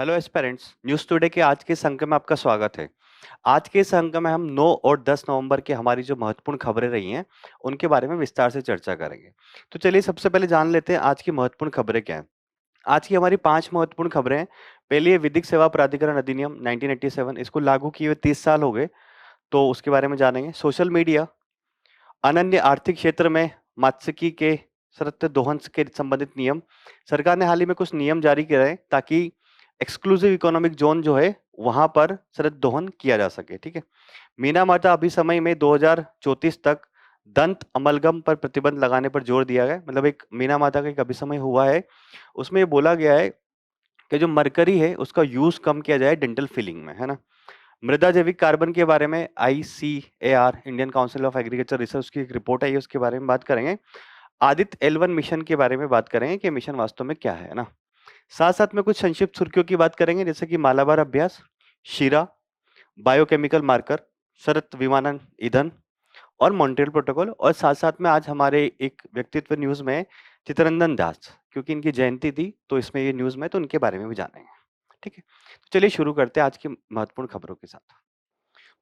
Hello aspirants, news today के आज के इस अंक में आपका स्वागत है। आज के इस अंक में हम 9 और 10 नवंबर की हमारी जो महत्वपूर्ण खबरें रही हैं, उनके बारे में विस्तार से चर्चा करेंगे। तो चलिए सबसे पहले जान लेते हैं आज की महत्वपूर्ण खबरें क्या हैं। आज की हमारी 5 महत्वपूर्ण खबरें हैं। पहली है विधिक सेवा प्राधिकरण अधिनियम 1987, इसको लागू किए हुए 30 साल हो गए, तो उसके बारे में जानेंगे। सोशल मीडिया, अनन्य आर्थिक क्षेत्र में मात्स्यिकी के सतत दोहन के संबंधित नियम। सरकार ने हाल ही में कुछ नियम जारी किए हैं ताकि एक्सक्लूसिव इकोनॉमिक जोन जो है वहां पर सतत दोहन किया जा सके। ठीक है। मीना माता अभिसमय में 2034 तक दंत अमलगम पर प्रतिबंध लगाने पर जोर दिया गया। मतलब एक मीना माता का एक अभिसमय हुआ है, उसमें ये बोला गया है कि जो मरकरी है उसका यूज कम किया जाए डेंटल फिलिंग में, है ना। मृदा जैविक कार्बन के बारे में ICAR, Indian council of agriculture research की एक रिपोर्ट आई है, उसके बारे में बात करेंगे। आदित्य L1 मिशन के बारे में बात करेंगे कि मिशन वास्तव में क्या है ना। साथ साथ में कुछ संक्षिप्त सुर्खियों की बात करेंगे, जैसे कि मालाबार अभ्यास, शीरा, बायोकेमिकल मार्कर, शरत विमानन ईंधन और मॉन्ट्रियल प्रोटोकॉल। और साथ साथ में आज हमारे एक व्यक्तित्व न्यूज में है, चित्तरंजन दास, क्योंकि इनकी जयंती थी तो इसमें ये न्यूज में, तो उनके बारे में भी जानेंगे। ठीक है, तो चलिए शुरू करते हैं आज की महत्वपूर्ण खबरों के साथ।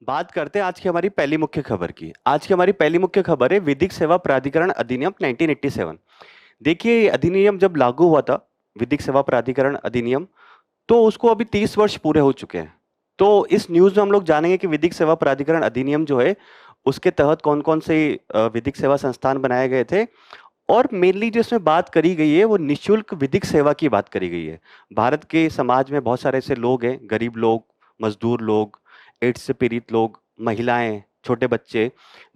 बात करते हैं आज की हमारी पहली मुख्य खबर की। आज की हमारी पहली मुख्य खबर है विधिक सेवा प्राधिकरण अधिनियम 1987। देखिए, ये अधिनियम जब लागू हुआ था, विधिक सेवा प्राधिकरण अधिनियम, तो उसको अभी 30 वर्ष पूरे हो चुके हैं। तो इस न्यूज में हम लोग जानेंगे कि विधिक सेवा प्राधिकरण अधिनियम जो है उसके तहत कौन कौन से विधिक सेवा संस्थान बनाए गए थे, और मेनली जो इसमें बात करी गई है वो निशुल्क विधिक सेवा की बात करी गई है। भारत के समाज में बहुत सारे ऐसे लोग हैं, गरीब लोग, मजदूर लोग, एड्स से पीड़ित लोग, महिलाएं, छोटे बच्चे,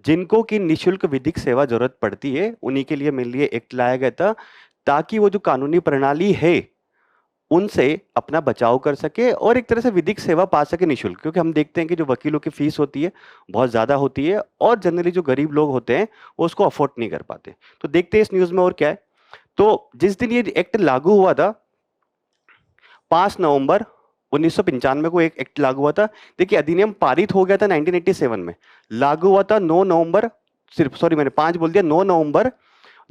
जिनको की निशुल्क विधिक सेवा जरूरत पड़ती है। उन्हीं के लिए मेनली ये एक्ट लाया गया था, ताकि वो जो कानूनी प्रणाली है उनसे अपना बचाव कर सके और एक तरह से विधिक सेवा पा सके निशुल्क। क्योंकि हम देखते हैं कि जो वकीलों की फीस होती है बहुत ज़्यादा होती है, और जनरली जो गरीब लोग होते हैं वो उसको अफोर्ड नहीं कर पाते। तो देखते हैं इस न्यूज़ में और क्या है। तो जिस दिन ये एक्ट लागू हुआ था, 5 नवंबर 1995 को एक एक्ट लागू हुआ था। देखिए, अधिनियम पारित हो गया था 1987 में, लागू हुआ था 9 नवंबर, सिर्फ सॉरी मैंने 5 बोल दिया, 9 नवंबर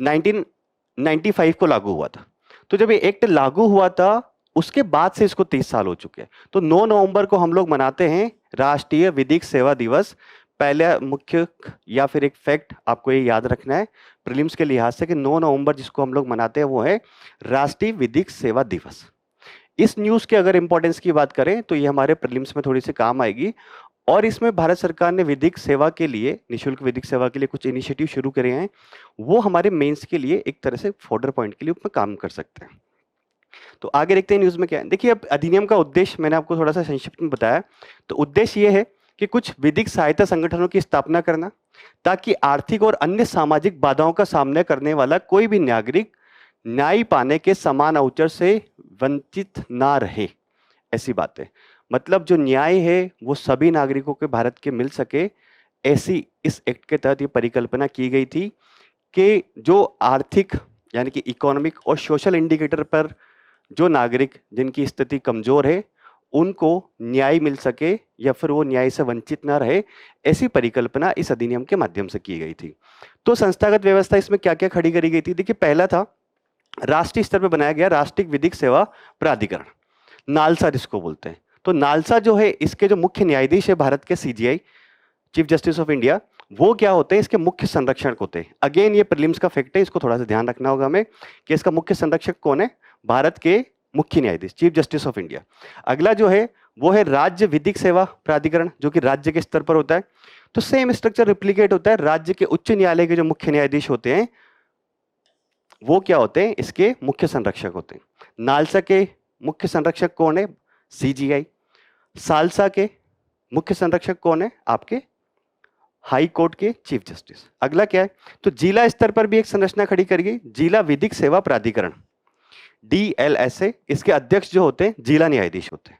1995 को लागू हुआ था। तो जब ये एक्ट लागू हुआ था उसके बाद से इसको 30 साल हो चुके हैं। तो 9 नवंबर को हम लोग मनाते हैं राष्ट्रीय विधिक सेवा दिवस। पहला मुख्य या फिर एक फैक्ट आपको ये याद रखना है प्रीलिम्स के लिहाज से, कि 9 नवंबर जिसको हम लोग मनाते हैं वो है राष्ट्रीय विधिक सेवा दिवस। इस न्यूज के अगर इंपॉर्टेंस की बात करें तो ये हमारे प्रीलिम्स में थोड़ी सी काम आएगी। और इसमें भारत सरकार ने विधिक सेवा के लिए, निशुल्क विधिक सेवा के लिए कुछ इनिशिएटिव शुरू करे हैं, वो हमारे मेंस के लिए एक तरह से फॉर्डर पॉइंट के लिए उसमें काम कर सकते हैं। तो आगे देखते हैं न्यूज में क्या है। देखिए, अब अधिनियम का उद्देश्य मैंने आपको थोड़ा सा संक्षिप्त में बताया। तो उद्देश्य ये है कि कुछ विधिक सहायता संगठनों की स्थापना करना, ताकि आर्थिक और अन्य सामाजिक बाधाओं का सामना करने वाला कोई भी नागरिक न्याय पाने के समान अवसर से वंचित ना रहे। ऐसी बातें, मतलब जो न्याय है वो सभी नागरिकों के भारत के मिल सके, ऐसी इस एक्ट के तहत ये परिकल्पना की गई थी कि जो आर्थिक यानी कि इकोनॉमिक और सोशल इंडिकेटर पर जो नागरिक जिनकी स्थिति कमजोर है उनको न्याय मिल सके या फिर वो न्याय से वंचित ना रहे, ऐसी परिकल्पना इस अधिनियम के माध्यम से की गई थी। तो संस्थागत व्यवस्था इसमें क्या क्या खड़ी करी गई थी। देखिए, पहला था राष्ट्रीय स्तर पर बनाया गया राष्ट्रीय विधिक सेवा प्राधिकरण, नालसा जिसको बोलते हैं। तो नालसा जो है, इसके जो मुख्य न्यायाधीश है भारत के CJI, chief justice of India, वो क्या होते हैं, इसके मुख्य संरक्षक होते हैं। अगेन ये प्रीलिम्स का फैक्ट है, इसको थोड़ा सा ध्यान रखना होगा हमें कि इसका मुख्य संरक्षक कौन है, भारत के मुख्य न्यायाधीश, चीफ जस्टिस ऑफ इंडिया। अगला जो है वो है राज्य विधिक सेवा प्राधिकरण, जो कि राज्य के स्तर पर होता है। तो सेम स्ट्रक्चर रिप्लीकेट होता है, राज्य के उच्च न्यायालय के जो मुख्य न्यायाधीश होते हैं वो क्या होते हैं, इसके मुख्य संरक्षक होते हैं। नालसा के मुख्य संरक्षक कौन है, CJI। सालसा के मुख्य संरक्षक कौन है, आपके हाई कोर्ट के चीफ जस्टिस। अगला क्या है, तो जिला स्तर पर भी एक संरचना खड़ी करी गई, जिला विधिक सेवा प्राधिकरण, DLSA। इसके अध्यक्ष जो होते हैं जिला न्यायाधीश होते हैं,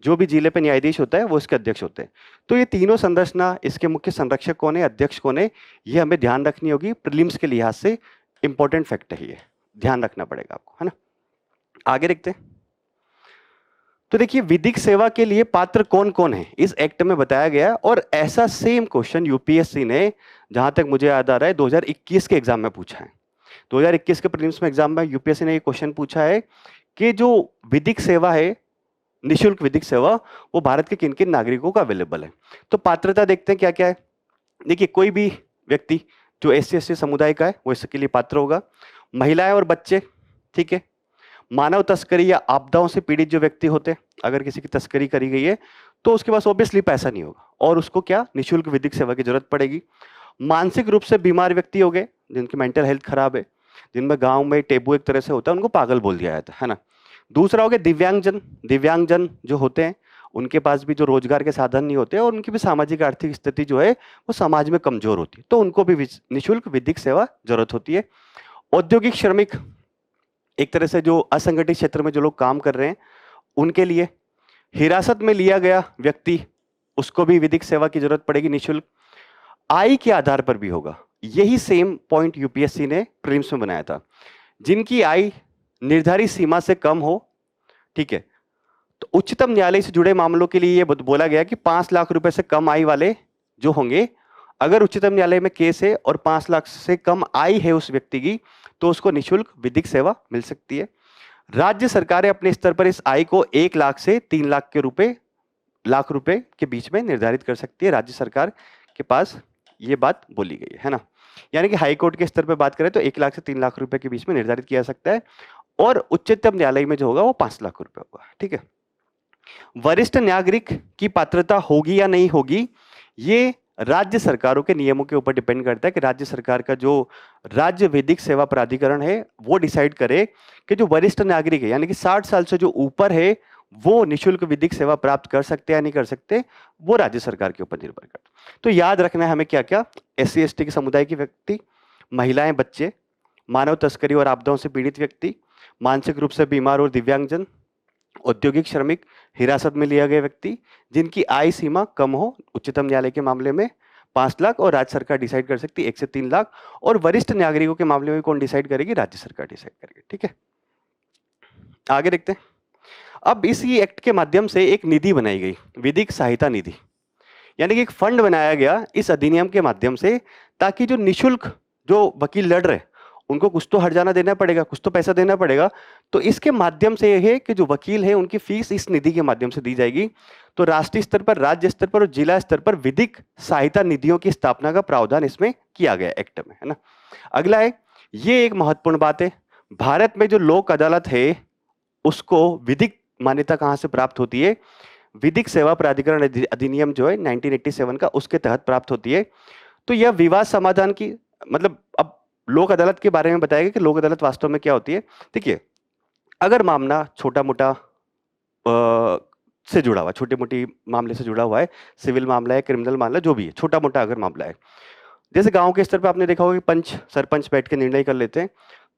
जो भी जिले पे न्यायाधीश होता है वो इसके अध्यक्ष होते हैं। तो ये तीनों संरचना, इसके मुख्य संरक्षक कौन है, अध्यक्ष कौन है, ये हमें ध्यान रखनी होगी। प्रीलिम्स के लिहाज से इंपॉर्टेंट फैक्ट है, ये ध्यान रखना पड़ेगा आपको, है ना। आगे देखते हैं। तो देखिए, विधिक सेवा के लिए पात्र कौन कौन है इस एक्ट में बताया गया। और ऐसा सेम क्वेश्चन UPSC ने, जहां तक मुझे याद आ रहा है, 2021 के एग्जाम में पूछा है। 2021 के प्रीलिम्स में एग्जाम में UPSC ने ये क्वेश्चन पूछा है कि जो विधिक सेवा है निशुल्क विधिक सेवा वो भारत के किन किन नागरिकों को अवेलेबल है। तो पात्रता देखते हैं क्या क्या है। देखिए, कोई भी व्यक्ति जो SC/ST समुदाय का है वो इसके लिए पात्र होगा। महिलाएं और बच्चे, ठीक है। मानव तस्करी या आपदाओं से पीड़ित जो व्यक्ति होते हैं, अगर किसी की तस्करी करी गई है तो उसके पास ऑब्वियसली पैसा नहीं होगा और उसको क्या निशुल्क विधिक सेवा की जरूरत पड़ेगी। मानसिक रूप से बीमार व्यक्ति हो गए, जिनकी मेंटल हेल्थ खराब है, जिनमें गांव में टेबू एक तरह से होता है, उनको पागल बोल दिया जाता है ना। दूसरा हो गया दिव्यांगजन। दिव्यांगजन जो होते हैं उनके पास भी जो रोजगार के साधन नहीं होते और उनकी भी सामाजिक आर्थिक स्थिति जो है वो समाज में कमजोर होती है, तो उनको भी निशुल्क विधिक सेवा जरूरत होती है। औद्योगिक श्रमिक, एक तरह से जो असंगठित क्षेत्र में जो लोग काम कर रहे हैं उनके लिए। हिरासत में लिया गया व्यक्ति, उसको भी विधिक सेवा की जरूरत पड़ेगी निशुल्क। आय के आधार पर भी होगा, यही सेम पॉइंट यूपीएससी ने प्रीलिम्स में बनाया था। जिनकी आय निर्धारित सीमा से कम हो, ठीक है, तो उच्चतम न्यायालय से जुड़े मामलों के लिए ये बोला गया कि 5 लाख रुपए से कम आय वाले जो होंगे, अगर उच्चतम न्यायालय में केस है और 5 लाख से कम आय है उस व्यक्ति की, तो उसको निशुल्क विधिक सेवा मिल सकती है। राज्य सरकारें अपने स्तर पर इस आय को 1 लाख से 3 लाख रुपए के बीच में निर्धारित कर सकती है। राज्य सरकार के पास ये बात बोली गई है ना। यानी कि हाई कोर्ट के स्तर पर बात करें तो 1 लाख से 3 लाख रुपए के बीच में निर्धारित किया जा सकता है और उच्चतम न्यायालय में जो होगा वो 5 लाख रुपए होगा, ठीक है। वरिष्ठ नागरिक की पात्रता होगी या नहीं होगी, ये राज्य सरकारों के नियमों के ऊपर डिपेंड करता है कि राज्य सरकार का जो राज्य विधिक सेवा प्राधिकरण है वो डिसाइड करे कि जो वरिष्ठ नागरिक है यानी कि 60 साल से जो ऊपर है वो निशुल्क विधिक सेवा प्राप्त कर सकते या नहीं कर सकते, वो राज्य सरकार के ऊपर निर्भर करता है। तो याद रखना है हमें क्या क्या, SC/ST के समुदाय के व्यक्ति, महिलाएं, बच्चे, मानव तस्करी और आपदाओं से पीड़ित व्यक्ति, मानसिक रूप से बीमार और दिव्यांगजन, औद्योगिक श्रमिक, हिरासत में लिया गया व्यक्ति, जिनकी आय सीमा कम हो, उच्चतम न्यायालय के मामले में 5 लाख और राज्य सरकार डिसाइड कर सकती है 1 से 3 लाख, और वरिष्ठ नागरिकों के मामले में कौन डिसाइड करेगी, राज्य सरकार डिसाइड करेगी, ठीक है। आगे देखते हैं। अब इसी एक्ट के माध्यम से एक निधि बनाई गई, विधिक सहायता निधि, यानी कि एक फंड बनाया गया इस अधिनियम के माध्यम से, ताकि जो निशुल्क जो वकील लड़ रहे उनको कुछ तो हर्जाना देना पड़ेगा, कुछ तो पैसा देना पड़ेगा, तो इसके माध्यम से यह है कि जो वकील है उनकी फीस इस निधि के माध्यम से दी जाएगी। तो राष्ट्रीय स्तर पर, राज्य स्तर पर और जिला स्तर पर विधिक सहायता निधियों की स्थापना का प्रावधान इसमें किया गया एक्ट में, है ना। अगला है, ये एक महत्वपूर्ण बात है, भारत में जो लोक अदालत है उसको विधिक मान्यता कहां से प्राप्त होती है, विधिक सेवा प्राधिकरण अधिनियम जो है 1987 का, उसके तहत प्राप्त होती है। तो यह विवाद समाधान की, मतलब अब लोक अदालत के बारे में बताया गया कि लोक अदालत वास्तव में क्या होती है। देखिए, अगर मामला छोटा मोटा से जुड़ा हुआ, छोटे मोटी मामले से जुड़ा हुआ है, सिविल मामला है, क्रिमिनल मामला, जो भी है, छोटा मोटा अगर मामला है, जैसे गांव के स्तर पर आपने देखा होगा कि पंच सरपंच बैठ के निर्णय कर लेते हैं,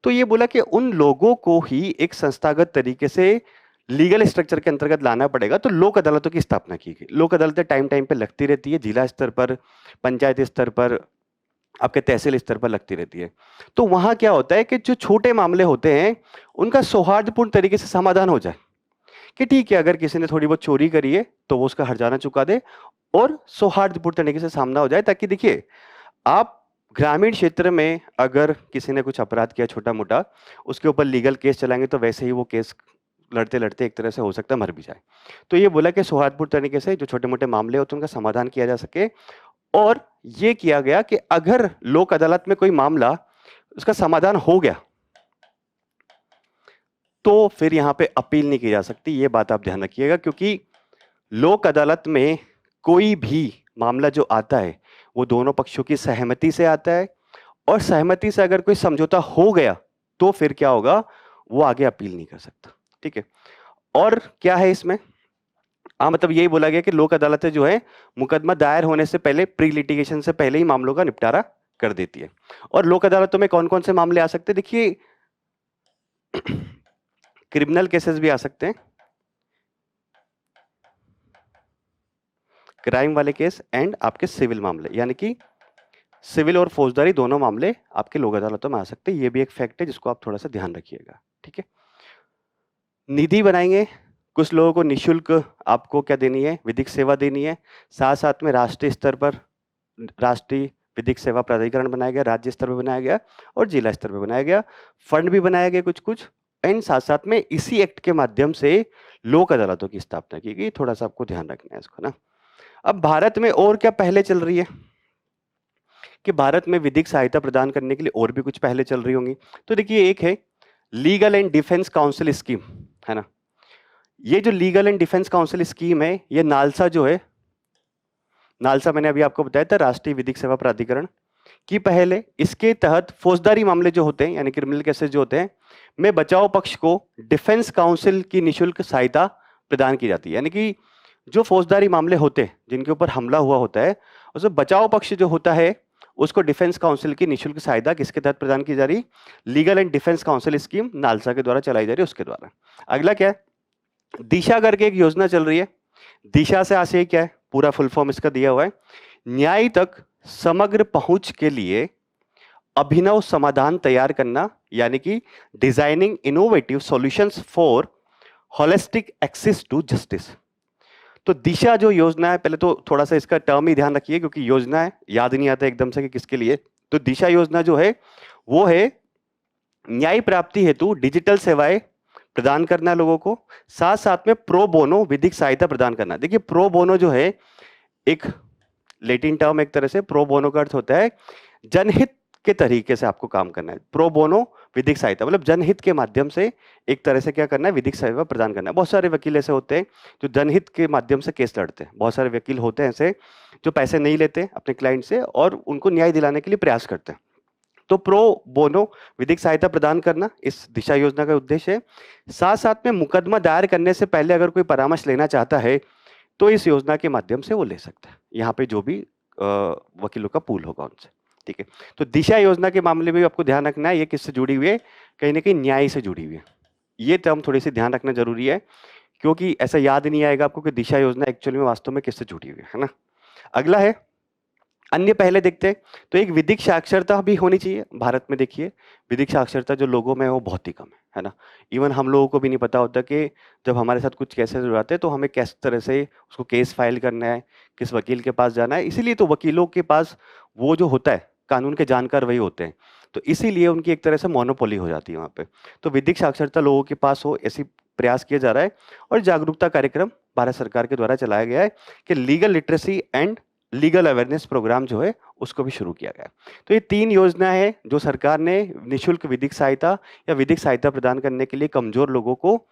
तो ये बोला कि उन लोगों को ही एक संस्थागत तरीके से लीगल स्ट्रक्चर के अंतर्गत लाना पड़ेगा। तो लोक अदालतों की स्थापना की गई। लोक अदालतें टाइम टाइम पे लगती रहती है, जिला स्तर पर, पंचायत स्तर पर, आपके तहसील स्तर पर लगती रहती है। तो वहां क्या होता है कि जो छोटे मामले होते हैं उनका सौहार्दपूर्ण तरीके से समाधान हो जाए, कि ठीक है, अगर किसी ने थोड़ी बहुत चोरी करी है तो वो उसका हर्जाना चुका दे और सौहार्दपूर्ण तरीके से सामना हो जाए। ताकि देखिए, आप ग्रामीण क्षेत्र में अगर किसी ने कुछ अपराध किया छोटा मोटा, उसके ऊपर लीगल केस चलाएंगे तो वैसे ही वो केस लड़ते लड़ते एक तरह से हो सकता है मर भी जाए। तो ये बोला कि सौहार्दपूर्ण तरीके से जो छोटे मोटे मामले होते हैं उनका समाधान किया जा सके। और ये किया गया कि अगर लोक अदालत में कोई मामला उसका समाधान हो गया तो फिर यहां पे अपील नहीं की जा सकती। ये बात आप ध्यान रखिएगा, क्योंकि लोक अदालत में कोई भी मामला जो आता है वो दोनों पक्षों की सहमति से आता है, और सहमति से अगर कोई समझौता हो गया तो फिर क्या होगा, वो आगे अपील नहीं कर सकता, ठीक है। और क्या है इसमें, मतलब यही बोला गया कि लोक अदालतें जो है मुकदमा दायर होने से पहले, प्री लिटिगेशन से पहले ही मामलों का निपटारा कर देती है। और लोक अदालतों में कौन कौन से मामले आ सकते हैं, देखिए, क्रिमिनल केसेस भी आ सकते हैं, क्राइम वाले केस, एंड आपके सिविल मामले, यानी कि सिविल और फौजदारी दोनों मामले आपके लोक अदालतों में आ सकते हैं। ये भी एक फैक्ट है जिसको आप थोड़ा सा ध्यान रखिएगा, ठीक है। निधि बनाएंगे, कुछ लोगों को निशुल्क आपको क्या देनी है, विधिक सेवा देनी है। साथ साथ में राष्ट्रीय स्तर पर राष्ट्रीय विधिक सेवा प्राधिकरण बनाया गया, राज्य स्तर पर बनाया गया और जिला स्तर पर बनाया गया। फंड भी बनाया गया कुछ कुछ, एंड साथ साथ में इसी एक्ट के माध्यम से लोक अदालतों की स्थापना की गई। थोड़ा सा आपको ध्यान रखना है इसको ना। अब भारत में और क्या पहले चल रही है कि भारत में विधिक सहायता प्रदान करने के लिए और भी कुछ पहले चल रही होंगी। तो देखिए, एक है legal and defence council scheme, है ना। ये जो legal and defence council scheme है, ये नालसा जो है, नालसा मैंने अभी आपको बताया था, राष्ट्रीय विधिक सेवा प्राधिकरण की पहल है। इसके तहत फौजदारी मामले जो होते हैं, यानी क्रिमिनल केसेस जो होते हैं, में बचाव पक्ष को डिफेंस काउंसिल की निशुल्क सहायता प्रदान की जाती है। यानी कि जो फौजदारी मामले होते हैं जिनके ऊपर हमला हुआ होता है, उसमें बचाव पक्ष जो होता है उसको डिफेंस काउंसिल की निशुल्क सहायता किसके तहत प्रदान की जा रही? Legal and defence council scheme NALSA के द्वारा चलाई जा रही है, उसके द्वारा। अगला क्या है? दिशा करके एक योजना चल रही है। दिशा से आशय क्या है? पूरा फुल फॉर्म इसका दिया हुआ है। न्याय तक समग्र पहुंच के लिए अभिनव समाधान तैयार करना, यानी कि designing innovative solutions for holistic access to justice. तो दिशा जो योजना है, पहले तो थोड़ा सा इसका टर्म ही ध्यान रखिए, क्योंकि योजना है, याद नहीं आता एकदम से कि किसके लिए। तो दिशा योजना जो है वो है न्याय प्राप्ति हेतु डिजिटल सेवाएं प्रदान करना लोगों को, साथ साथ में प्रो बोनो विधिक सहायता प्रदान करना। देखिए, प्रो बोनो जो है एक लेटिन टर्म, एक तरह से प्रो बोनो का अर्थ होता है जनहित के तरीके से आपको काम करना है। प्रो बोनो विधिक सहायता मतलब जनहित के माध्यम से एक तरह से क्या करना है? विधिक सेवा प्रदान करना है। बहुत सारे वकील ऐसे होते हैं जो जनहित के माध्यम से केस लड़ते हैं। बहुत सारे वकील होते हैं ऐसे जो पैसे नहीं लेते अपने क्लाइंट से और उनको न्याय दिलाने के लिए प्रयास करते हैं। तो प्रो बोनो विधिक सहायता प्रदान करना इस दिशा योजना का उद्देश्य है। साथ साथ में मुकदमा दायर करने से पहले अगर कोई परामर्श लेना चाहता है तो इस योजना के माध्यम से वो ले सकता है, यहाँ पे जो भी वकीलों का पूल होगा उनसे। ठीक है, तो दिशा योजना के मामले में भी आपको ध्यान रखना है, ये किससे जुड़ी हुई है? कहीं ना कहीं न्याय से जुड़ी हुई है। ये टर्म थोड़ी सी ध्यान रखना जरूरी है, क्योंकि ऐसा याद नहीं आएगा आपको कि दिशा योजना एक्चुअली में वास्तव में किससे जुड़ी हुई है ना। अगला है अन्य पहले देखते हैं। तो एक विधिक साक्षरता भी होनी चाहिए भारत में। देखिए, विधिक साक्षरता जो लोगों में है वो बहुत ही कम है ना। इवन हम लोगों को भी नहीं पता होता कि जब हमारे साथ कुछ केसेस हो जाते हैं तो हमें किस तरह से उसको केस फाइल करना है, किस वकील के पास जाना है। इसीलिए तो वकीलों के पास वो जो होता है, कानून के जानकार वही होते हैं, तो इसीलिए उनकी एक तरह से मोनोपोली हो जाती है वहाँ पे। तो विधिक साक्षरता लोगों के पास हो, ऐसी प्रयास किया जा रहा है। और जागरूकता कार्यक्रम भारत सरकार के द्वारा चलाया गया है कि legal literacy and legal awareness programme जो है उसको भी शुरू किया गया। तो ये 3 योजना है जो सरकार ने निशुल्क विधिक सहायता या विधिक सहायता प्रदान करने के लिए कमजोर लोगों को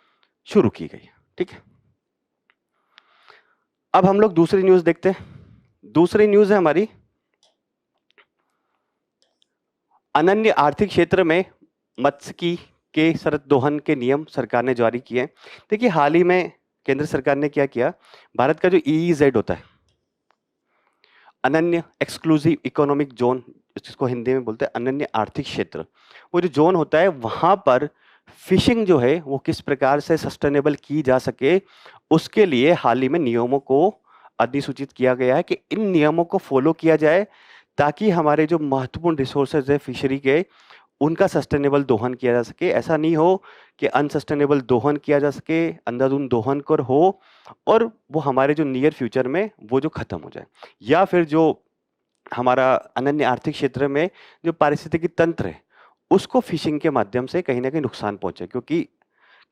शुरू की गई। ठीक है, अब हम लोग दूसरी न्यूज देखते हैं। दूसरी न्यूज है हमारी अनन्य आर्थिक क्षेत्र में मत्स्यिकी के शरत दोहन के नियम सरकार ने जारी किए। देखिए, हाल ही में केंद्र सरकार ने क्या किया, भारत का जो EEZ होता है, अनन्य एक्सक्लूसिव इकोनॉमिक जोन, जिसको हिंदी में बोलते हैं अनन्य आर्थिक क्षेत्र, वो जो जोन होता है वहां पर फिशिंग जो है वो किस प्रकार से सस्टेनेबल की जा सके, उसके लिए हाल ही में नियमों को अधिसूचित किया गया है कि इन नियमों को फॉलो किया जाए ताकि हमारे जो महत्वपूर्ण रिसोर्सेज है फिशरी के, उनका सस्टेनेबल दोहन किया जा सके। ऐसा नहीं हो कि अनसस्टेनेबल दोहन किया जा सके, अंधाधुंध दोहन कर हो और वो हमारे जो नियर फ्यूचर में वो जो खत्म हो जाए, या फिर जो हमारा अनन्य आर्थिक क्षेत्र में जो पारिस्थितिकी तंत्र है उसको फिशिंग के माध्यम से कहीं ना कहीं नुकसान पहुंचे। क्योंकि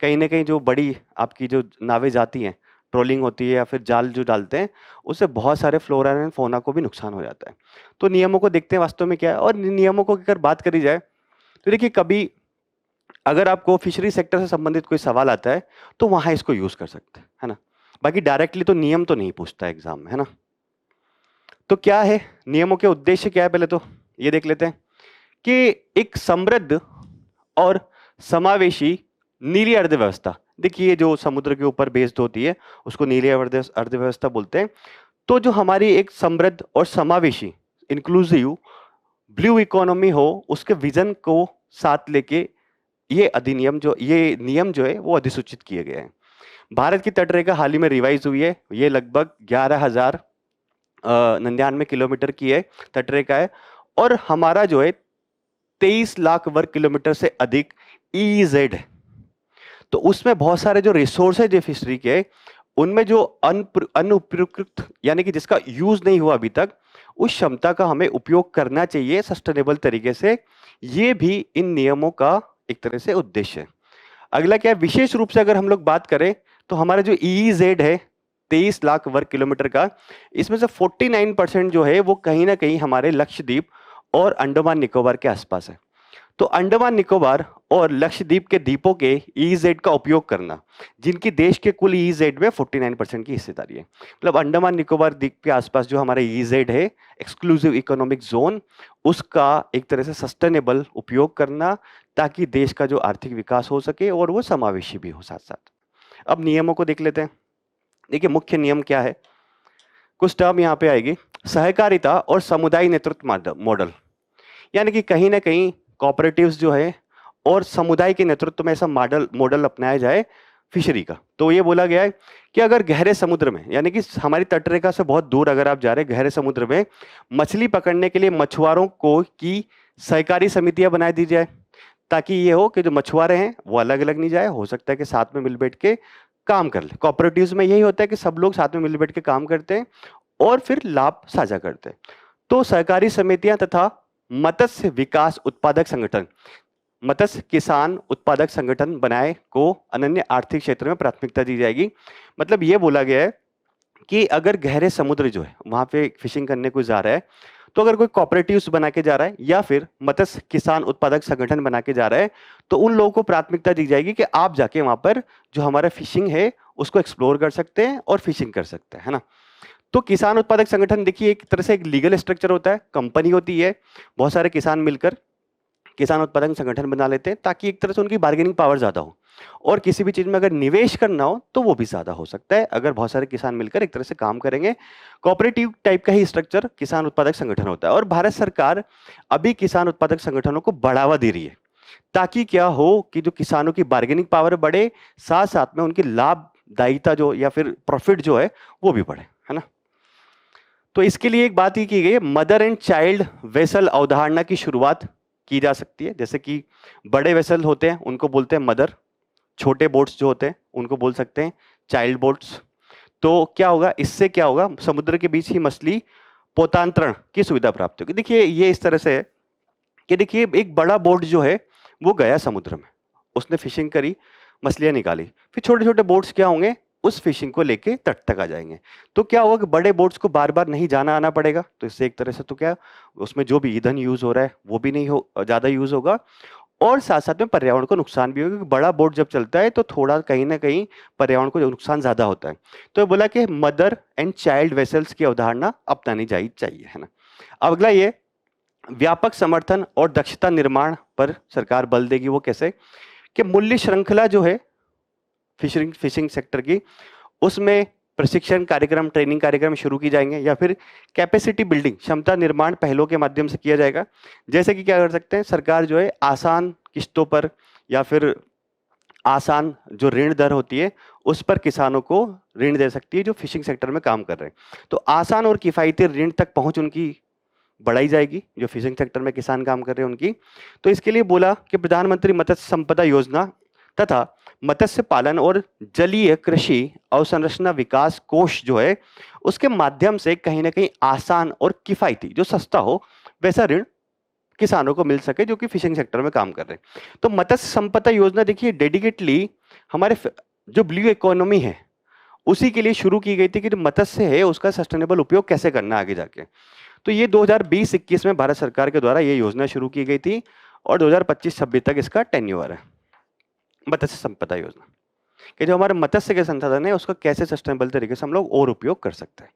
कहीं ना कहीं जो बड़ी आपकी जो नावें जाती हैं, ट्रोलिंग होती है या फिर जाल जो डालते हैं, उससे बहुत सारे फ्लोरा एंड फौना को भी नुकसान हो जाता है। तो नियमों को देखते हैं वास्तव में क्या है। और नियमों को अगर बात करी जाए तो देखिए, कभी अगर आपको फिशरी सेक्टर से संबंधित कोई सवाल आता है तो वहां इसको यूज कर सकते हैं, है ना। बाकी डायरेक्टली तो नियम तो नहीं पूछता एग्जाम में, है ना। तो क्या है नियमों के उद्देश्य, क्या है, पहले तो ये देख लेते हैं कि एक समृद्ध और समावेशी नीली अर्थव्यवस्था, देखिए जो समुद्र के ऊपर बेस्ड होती है उसको नीली अर्थव्यवस्था बोलते हैं। तो जो हमारी एक समृद्ध और समावेशी इंक्लूसिव ब्लू इकोनॉमी हो, उसके विजन को साथ लेके ये नियम जो है वो अधिसूचित किए गए हैं। भारत की तटरेखा हाल ही में रिवाइज हुई है। ये लगभग 11,099 किलोमीटर की है तटरेखा है, और हमारा जो है 23 लाख वर्ग किलोमीटर से अधिक EEZ है। तो उसमें बहुत सारे जो रिसोर्सेज है फिशरी के, उनमें जो अनुपयुक्त यानी कि जिसका यूज नहीं हुआ अभी तक, उस क्षमता का हमें उपयोग करना चाहिए सस्टेनेबल तरीके से। ये भी इन नियमों का एक तरह से उद्देश्य है। अगला क्या है, विशेष रूप से अगर हम लोग बात करें तो हमारा जो EEZ है 23 लाख वर्ग किलोमीटर का, इसमें से 49% जो है वो कहीं ना कहीं हमारे लक्षद्वीप और अंडमान निकोबार के आसपास है। तो अंडमान निकोबार और लक्षद्वीप के द्वीपों के EEZ का उपयोग करना, जिनकी देश के कुल EEZ में 49% की हिस्सेदारी है, मतलब अंडमान निकोबार द्वीप के आसपास जो हमारा EEZ है, एक्सक्लूसिव इकोनॉमिक जोन, उसका एक तरह से सस्टेनेबल उपयोग करना, ताकि देश का जो आर्थिक विकास हो सके और वो समावेशी भी हो साथ साथ। अब नियमों को देख लेते हैं। देखिए मुख्य नियम क्या है, कुछ टर्म यहाँ पे आएगी। सहकारिता और समुदाय नेतृत्व मॉडल, यानी कि कहीं ना कहीं कॉपरेटिव्स जो है और समुदाय के नेतृत्व में ऐसा मॉडल अपनाया जाए फिशरी का। तो ये बोला गया है कि अगर गहरे समुद्र में, यानी कि हमारी तटरेखा से बहुत दूर अगर आप जा रहे हैं गहरे समुद्र में, मछली पकड़ने के लिए मछुआरों को की सहकारी समितियां बना दी जाए, ताकि ये हो कि जो मछुआरे हैं वो अलग अलग नहीं जाए, हो सकता है कि साथ में मिल बैठ के काम कर ले। कॉपरेटिव्स में यही होता है कि सब लोग साथ में मिल बैठ के काम करते हैं और फिर लाभ साझा करते हैं। तो सहकारी समितियां तथा मत्स्य विकास उत्पादक संगठन, मत्स्य किसान उत्पादक संगठन बनाए को अनन्य आर्थिक क्षेत्र में प्राथमिकता दी जाएगी। मतलब ये बोला गया है कि अगर गहरे समुद्र जो है वहां पे फिशिंग करने को जा रहा है, तो अगर कोई कॉपरेटिव्स बना के जा रहा है या फिर मत्स्य किसान उत्पादक संगठन बना के जा रहा है, तो उन लोगों को प्राथमिकता दी जाएगी कि आप जाके वहां पर जो हमारा फिशिंग है उसको एक्सप्लोर कर सकते हैं और फिशिंग कर सकते हैं, है ना। तो किसान उत्पादक संगठन देखिए एक तरह से एक लीगल स्ट्रक्चर होता है, कंपनी होती है, बहुत सारे किसान मिलकर किसान उत्पादक संगठन बना लेते हैं, ताकि एक तरह से उनकी बार्गेनिंग पावर ज्यादा हो, और किसी भी चीज में अगर निवेश करना हो तो वो भी ज्यादा हो सकता है अगर बहुत सारे किसान मिलकर एक तरह से काम करेंगे। कोऑपरेटिव टाइप का ही स्ट्रक्चर किसान उत्पादक संगठन होता है, और भारत सरकार अभी किसान उत्पादक संगठनों को बढ़ावा दे रही है, ताकि क्या हो कि जो किसानों की बार्गेनिंग पावर बढ़े, साथ साथ में उनकी लाभदायिता जो या फिर प्रॉफिट जो है वो भी बढ़े, है ना। तो इसके लिए एक बात ही की गई है, मदर एंड चाइल्ड वेसल अवधारणा की शुरुआत की जा सकती है। जैसे कि बड़े वेसल होते हैं उनको बोलते हैं मदर, छोटे बोट्स जो होते हैं उनको बोल सकते हैं चाइल्ड बोट्स। तो क्या होगा, इससे क्या होगा, समुद्र के बीच ही मछली पोतांतरण की सुविधा प्राप्त होगी। देखिए ये इस तरह से है कि देखिए एक बड़ा बोट जो है वो गया समुद्र में, उसने फिशिंग करी, मछलियां निकाली, फिर छोटे छोटे बोट्स क्या होंगे उस फिशिंग को लेके तट तक आ जाएंगे। तो क्या होगा कि बड़े बोट्स को बार बार नहीं जाना आना पड़ेगा, तो इससे एक तरह से तो क्या उसमें जो भी ईंधन यूज हो रहा है वो भी नहीं हो ज्यादा यूज होगा, और साथ साथ में पर्यावरण को नुकसान भी होगा, क्योंकि बड़ा बोट जब चलता है तो थोड़ा कहीं ना कहीं पर्यावरण को नुकसान ज्यादा होता है। तो बोला कि मदर एंड चाइल्ड वेसल्स की अवधारणा अपनानी चाहिए, है ना। अब अगला ये व्यापक समर्थन और दक्षता निर्माण पर सरकार बल देगी। वो कैसे कि मूल्य श्रृंखला जो है फिशिंग सेक्टर की, उसमें प्रशिक्षण कार्यक्रम, ट्रेनिंग कार्यक्रम शुरू की जाएंगे, या फिर कैपेसिटी बिल्डिंग, क्षमता निर्माण पहलों के माध्यम से किया जाएगा। जैसे कि क्या कर सकते हैं, सरकार जो है आसान किस्तों पर या फिर आसान जो ऋण दर होती है उस पर किसानों को ऋण दे सकती है जो फिशिंग सेक्टर में काम कर रहे हैं। तो आसान और किफायती ऋण तक पहुंच उनकी बढ़ाई जाएगी, जो फिशिंग सेक्टर में किसान काम कर रहे हैं उनकी। तो इसके लिए बोला कि प्रधानमंत्री मत्स्य संपदा योजना तथा मत्स्य पालन और जलीय कृषि अवसंरचना विकास कोष जो है उसके माध्यम से कहीं ना कहीं आसान और किफायती, जो सस्ता हो वैसा ऋण किसानों को मिल सके जो कि फिशिंग सेक्टर में काम कर रहे हैं। तो मत्स्य संपदा योजना देखिए डेडिकेटली हमारे जो ब्लू इकोनॉमी है उसी के लिए शुरू की गई थी कि जो मत्स्य है उसका सस्टेनेबल उपयोग कैसे करना आगे जाके। तो ये 2020-21 में भारत सरकार के द्वारा ये योजना शुरू की गई थी, और 2025-26 तक इसका टेन्योर है, मत्स्य संपदा योजना, कि जो हमारे मत्स्य के संसाधन है उसका कैसे सस्टेनेबल तरीके से हम लोग और उपयोग कर सकते हैं।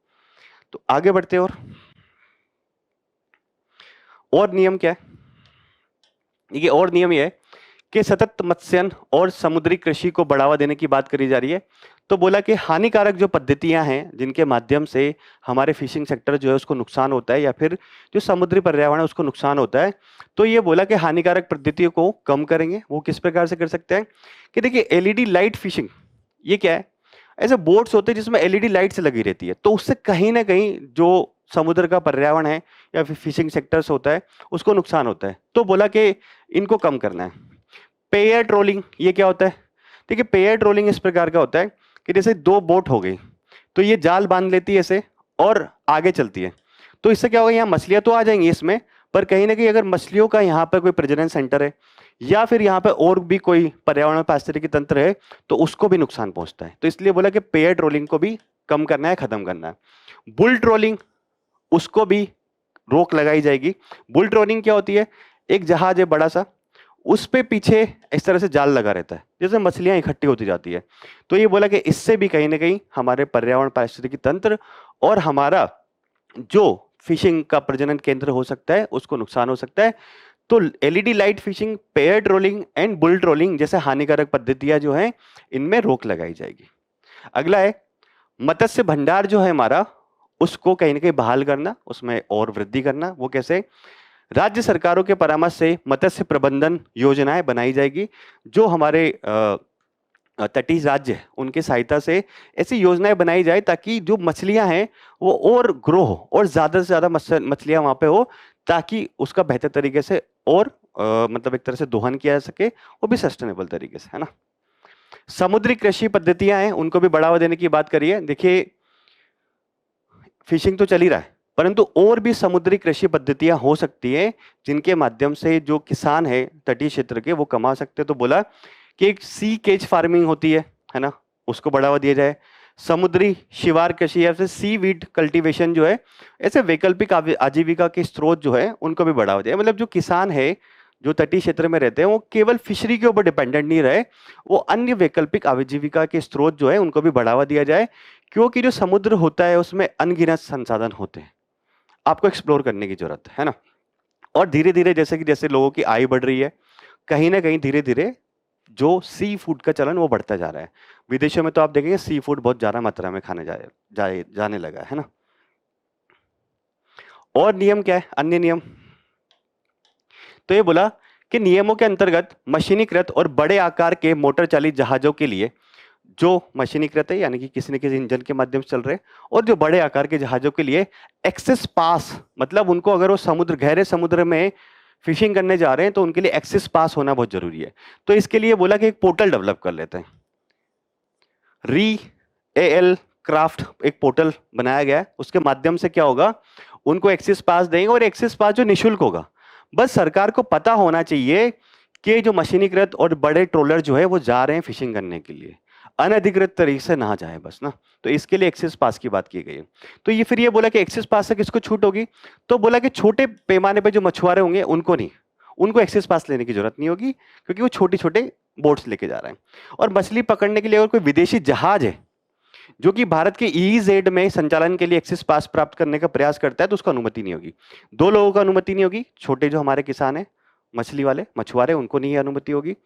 तो आगे बढ़ते हैं, और नियम क्या है, देखिए और नियम ये है कि सतत मत्स्यन और समुद्री कृषि को बढ़ावा देने की बात करी जा रही है। तो बोला कि हानिकारक जो पद्धतियां हैं जिनके माध्यम से हमारे फिशिंग सेक्टर जो है उसको नुकसान होता है या फिर जो समुद्री पर्यावरण है उसको नुकसान होता है, तो ये बोला कि हानिकारक पद्धतियों को कम करेंगे। वो किस प्रकार से कर सकते हैं कि देखिए एलईडी लाइट फिशिंग, ये क्या है, ऐसे बोट्स होते हैं जिसमें एलईडी लाइट्स लगी रहती है, तो उससे कहीं ना कहीं जो समुद्र का पर्यावरण है या फिर फिशिंग सेक्टर्स होता है उसको नुकसान होता है। तो बोला कि इनको कम करना है। पेयर ट्रोलिंग, ये क्या होता है, देखिए पेयर ट्रोलिंग इस प्रकार का होता है कि जैसे दो बोट हो गई तो ये जाल बांध लेती है ऐसे और आगे चलती है, तो इससे क्या होगा, यहाँ मछलियां तो आ जाएंगी इसमें, पर कहीं ना कहीं अगर मछलियों का यहाँ पर कोई प्रजनन सेंटर है या फिर यहाँ पे और भी कोई पर्यावरण पारिस्थितिकी तंत्र है तो उसको भी नुकसान पहुंचता है। तो इसलिए बोला कि पेयर ट्रोलिंग को भी कम करना है, खत्म करना है। बुल ट्रोलिंग, उसको भी रोक लगाई जाएगी। बुल ट्रोलिंग क्या होती है? एक जहाज है बड़ा सा, उस पे पीछे इस तरह से जाल लगा रहता है, जैसे मछलियां इकट्ठी होती जाती है। तो ये बोला कि इससे भी कहीं ना कहीं हमारे पर्यावरण पारिस्थितिकी तंत्र और हमारा जो फिशिंग का प्रजनन केंद्र हो सकता है उसको नुकसान हो सकता है। तो LED light fishing, pair trolling and bull trolling जैसे हानिकारक पद्धतियां जो हैं, इनमें रोक लगाई जाएगी। अगला है मत्स्य भंडार जो है हमारा, उसको कहीं ना कहीं बहाल करना, उसमें और वृद्धि करना। वो कैसे? राज्य सरकारों के परामर्श से मत्स्य प्रबंधन योजनाएं बनाई जाएगी। जो हमारे तटीय राज्य है उनकी सहायता से ऐसी योजनाएं बनाई जाए ताकि जो मछलियां हैं वो और ग्रो हो और ज्यादा से ज्यादा मछलियां वहां पे हो, ताकि उसका बेहतर तरीके से और मतलब एक तरह से दोहन किया जा सके, वो भी सस्टेनेबल तरीके से, है ना। समुद्री कृषि पद्धतियां हैं, उनको भी बढ़ावा देने की बात करिए। देखिए, फिशिंग तो चल ही रहा है, परंतु और भी समुद्री कृषि पद्धतियां हो सकती है जिनके माध्यम से जो किसान है तटीय क्षेत्र के वो कमा सकते हैं। तो बोला कि एक सी केज फार्मिंग होती है ना, उसको बढ़ावा दिया जाए। समुद्री शिवार कृषि या फिर सी वीड कल्टीवेशन जो है, ऐसे वैकल्पिक आजीविका के स्रोत जो है उनको भी बढ़ावा दिया। मतलब जो किसान है जो तटीय क्षेत्र में रहते हैं वो केवल फिशरी के ऊपर डिपेंडेंट नहीं रहे, वो अन्य वैकल्पिक आजीविका के स्रोत जो है उनको भी बढ़ावा दिया जाए। क्योंकि जो समुद्र होता है उसमें अनगिनत संसाधन होते हैं, आपको एक्सप्लोर करने की जरूरत है ना। और धीरे धीरे जैसे कि जैसे लोगों की आयु बढ़ रही है, कहीं ना कहीं धीरे धीरे जो सी फूड का चलन वो बढ़ता जा रहा है। विदेशों में तो आप देखेंगे सी फूड बहुत ज्यादा मात्रा में खाने जाने लगा है ना। और नियम क्या है? अन्य नियम तो ये बोला कि नियमों के अंतर्गत मशीनीकृत और बड़े आकार के मोटर चालित जहाजों के लिए, जो मशीनीकृत है यानी कि किसी न किसी इंजन के माध्यम से चल रहे, और जो बड़े आकार के जहाजों के लिए एक्सेस पास, मतलब उनको अगर वो समुद्र, गहरे समुद्र में फिशिंग करने जा रहे हैं तो उनके लिए एक्सेस पास होना बहुत जरूरी है। तो इसके लिए बोला कि एक पोर्टल डेवलप कर लेते हैं। री एल क्राफ्ट एक पोर्टल बनाया गया है, उसके माध्यम से क्या होगा, उनको एक्सेस पास देंगे और एक्सेस पास जो निशुल्क होगा। बस सरकार को पता होना चाहिए कि जो मशीनीकृत और बड़े ट्रोलर जो है वो जा रहे हैं फिशिंग करने के लिए, अनधिकृत तरीके से ना जाए बस ना। तो इसके लिए एक्सेस पास की बात की गई है। तो ये फिर ये बोला कि एक्सेस पास से किसको छूट होगी? तो बोला कि छोटे पैमाने पे जो मछुआरे होंगे उनको नहीं, उनको एक्सेस पास लेने की जरूरत नहीं होगी, क्योंकि वो छोटे छोटे बोट्स लेके जा रहे हैं। और मछली पकड़ने के लिए अगर कोई विदेशी जहाज है जो कि भारत के ईजेड में संचालन के लिए एक्सेस पास प्राप्त करने का प्रयास करता है तो उसको अनुमति नहीं होगी। दो लोगों को अनुमति नहीं होगी, छोटे जो हमारे किसान है, मछली वाले मछुआरे, उनको नहीं अनुमति होगी,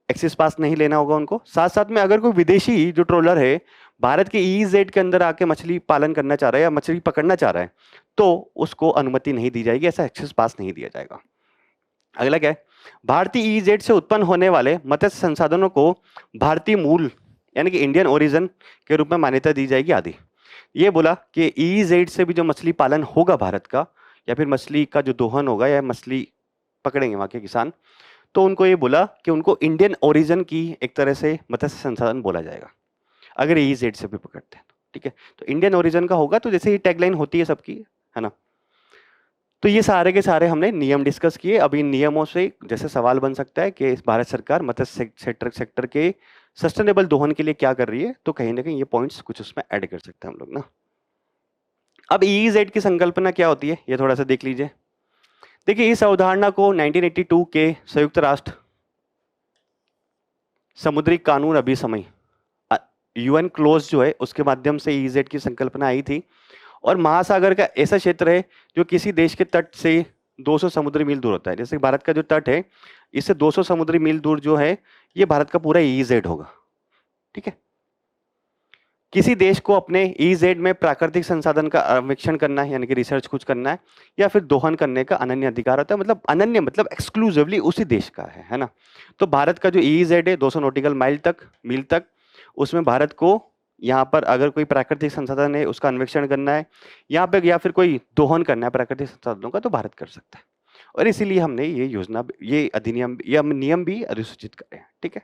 एक्सेस पास नहीं लेना होगा उनको। साथ साथ में अगर कोई विदेशी जो ट्रोलर है भारत के ईजेड के अंदर आके मछली पालन करना चाह रहा है या मछली पकड़ना चाह रहा है तो उसको अनुमति नहीं दी जाएगी, ऐसा एक्सेस पास नहीं दिया जाएगा। अगला क्या है? भारतीय ईजेड से उत्पन्न होने वाले मत्स्य संसाधनों को भारतीय मूल यानी कि इंडियन ओरिजिन के रूप में मान्यता दी जाएगी आदि। ये बोला कि ईजेड से भी जो मछली पालन होगा भारत का, या फिर मछली का जो दोहन होगा या मछली पकड़ेंगे वहां के किसान, तो उनको ये बोला कि उनको इंडियन ओरिजिन की एक तरह से मत्स्य संसाधन बोला जाएगा अगर ईजेड से भी पकड़ते हैं तो, ठीक है। तो इंडियन ओरिजिन का होगा, तो जैसे ये टैगलाइन होती है सबकी, है ना। तो ये सारे के सारे हमने नियम डिस्कस किए। अब इन नियमों से जैसे सवाल बन सकता है कि भारत सरकार मत्स्य सेक्टर के सस्टेनेबल दोहन के लिए क्या कर रही है, तो कहीं ना कहीं ये पॉइंट्स कुछ उसमें ऐड कर सकते हैं हम लोग ना। अब ईजेड की संकल्पना क्या होती है ये थोड़ा सा देख लीजिए। देखिए, इस अवधारणा को 1982 के संयुक्त राष्ट्र समुद्री कानून अभिसमय यूएन क्लोज जो है उसके माध्यम से ईजेड की संकल्पना आई थी। और महासागर का ऐसा क्षेत्र है जो किसी देश के तट से 200 समुद्री मील दूर होता है। जैसे भारत का जो तट है इससे 200 समुद्री मील दूर जो है ये भारत का पूरा ईजेड होगा, ठीक है। किसी देश को अपने ईजेड में प्राकृतिक संसाधन का अन्वेषण करना है यानी कि रिसर्च कुछ करना है या फिर दोहन करने का अनन्य अधिकार होता है। मतलब अनन्य मतलब एक्सक्लूसिवली उसी देश का है ना। तो भारत का जो ईजेड है 200 नॉटिकल मील तक उसमें भारत को यहाँ पर अगर कोई प्राकृतिक संसाधन है उसका अन्वेषण करना है यहाँ पे या फिर कोई दोहन करना है प्राकृतिक संसाधनों का तो भारत कर सकता है। और इसीलिए हमने ये योजना, ये अधिनियम, ये नियम भी अधिसूचित करे हैं, ठीक है।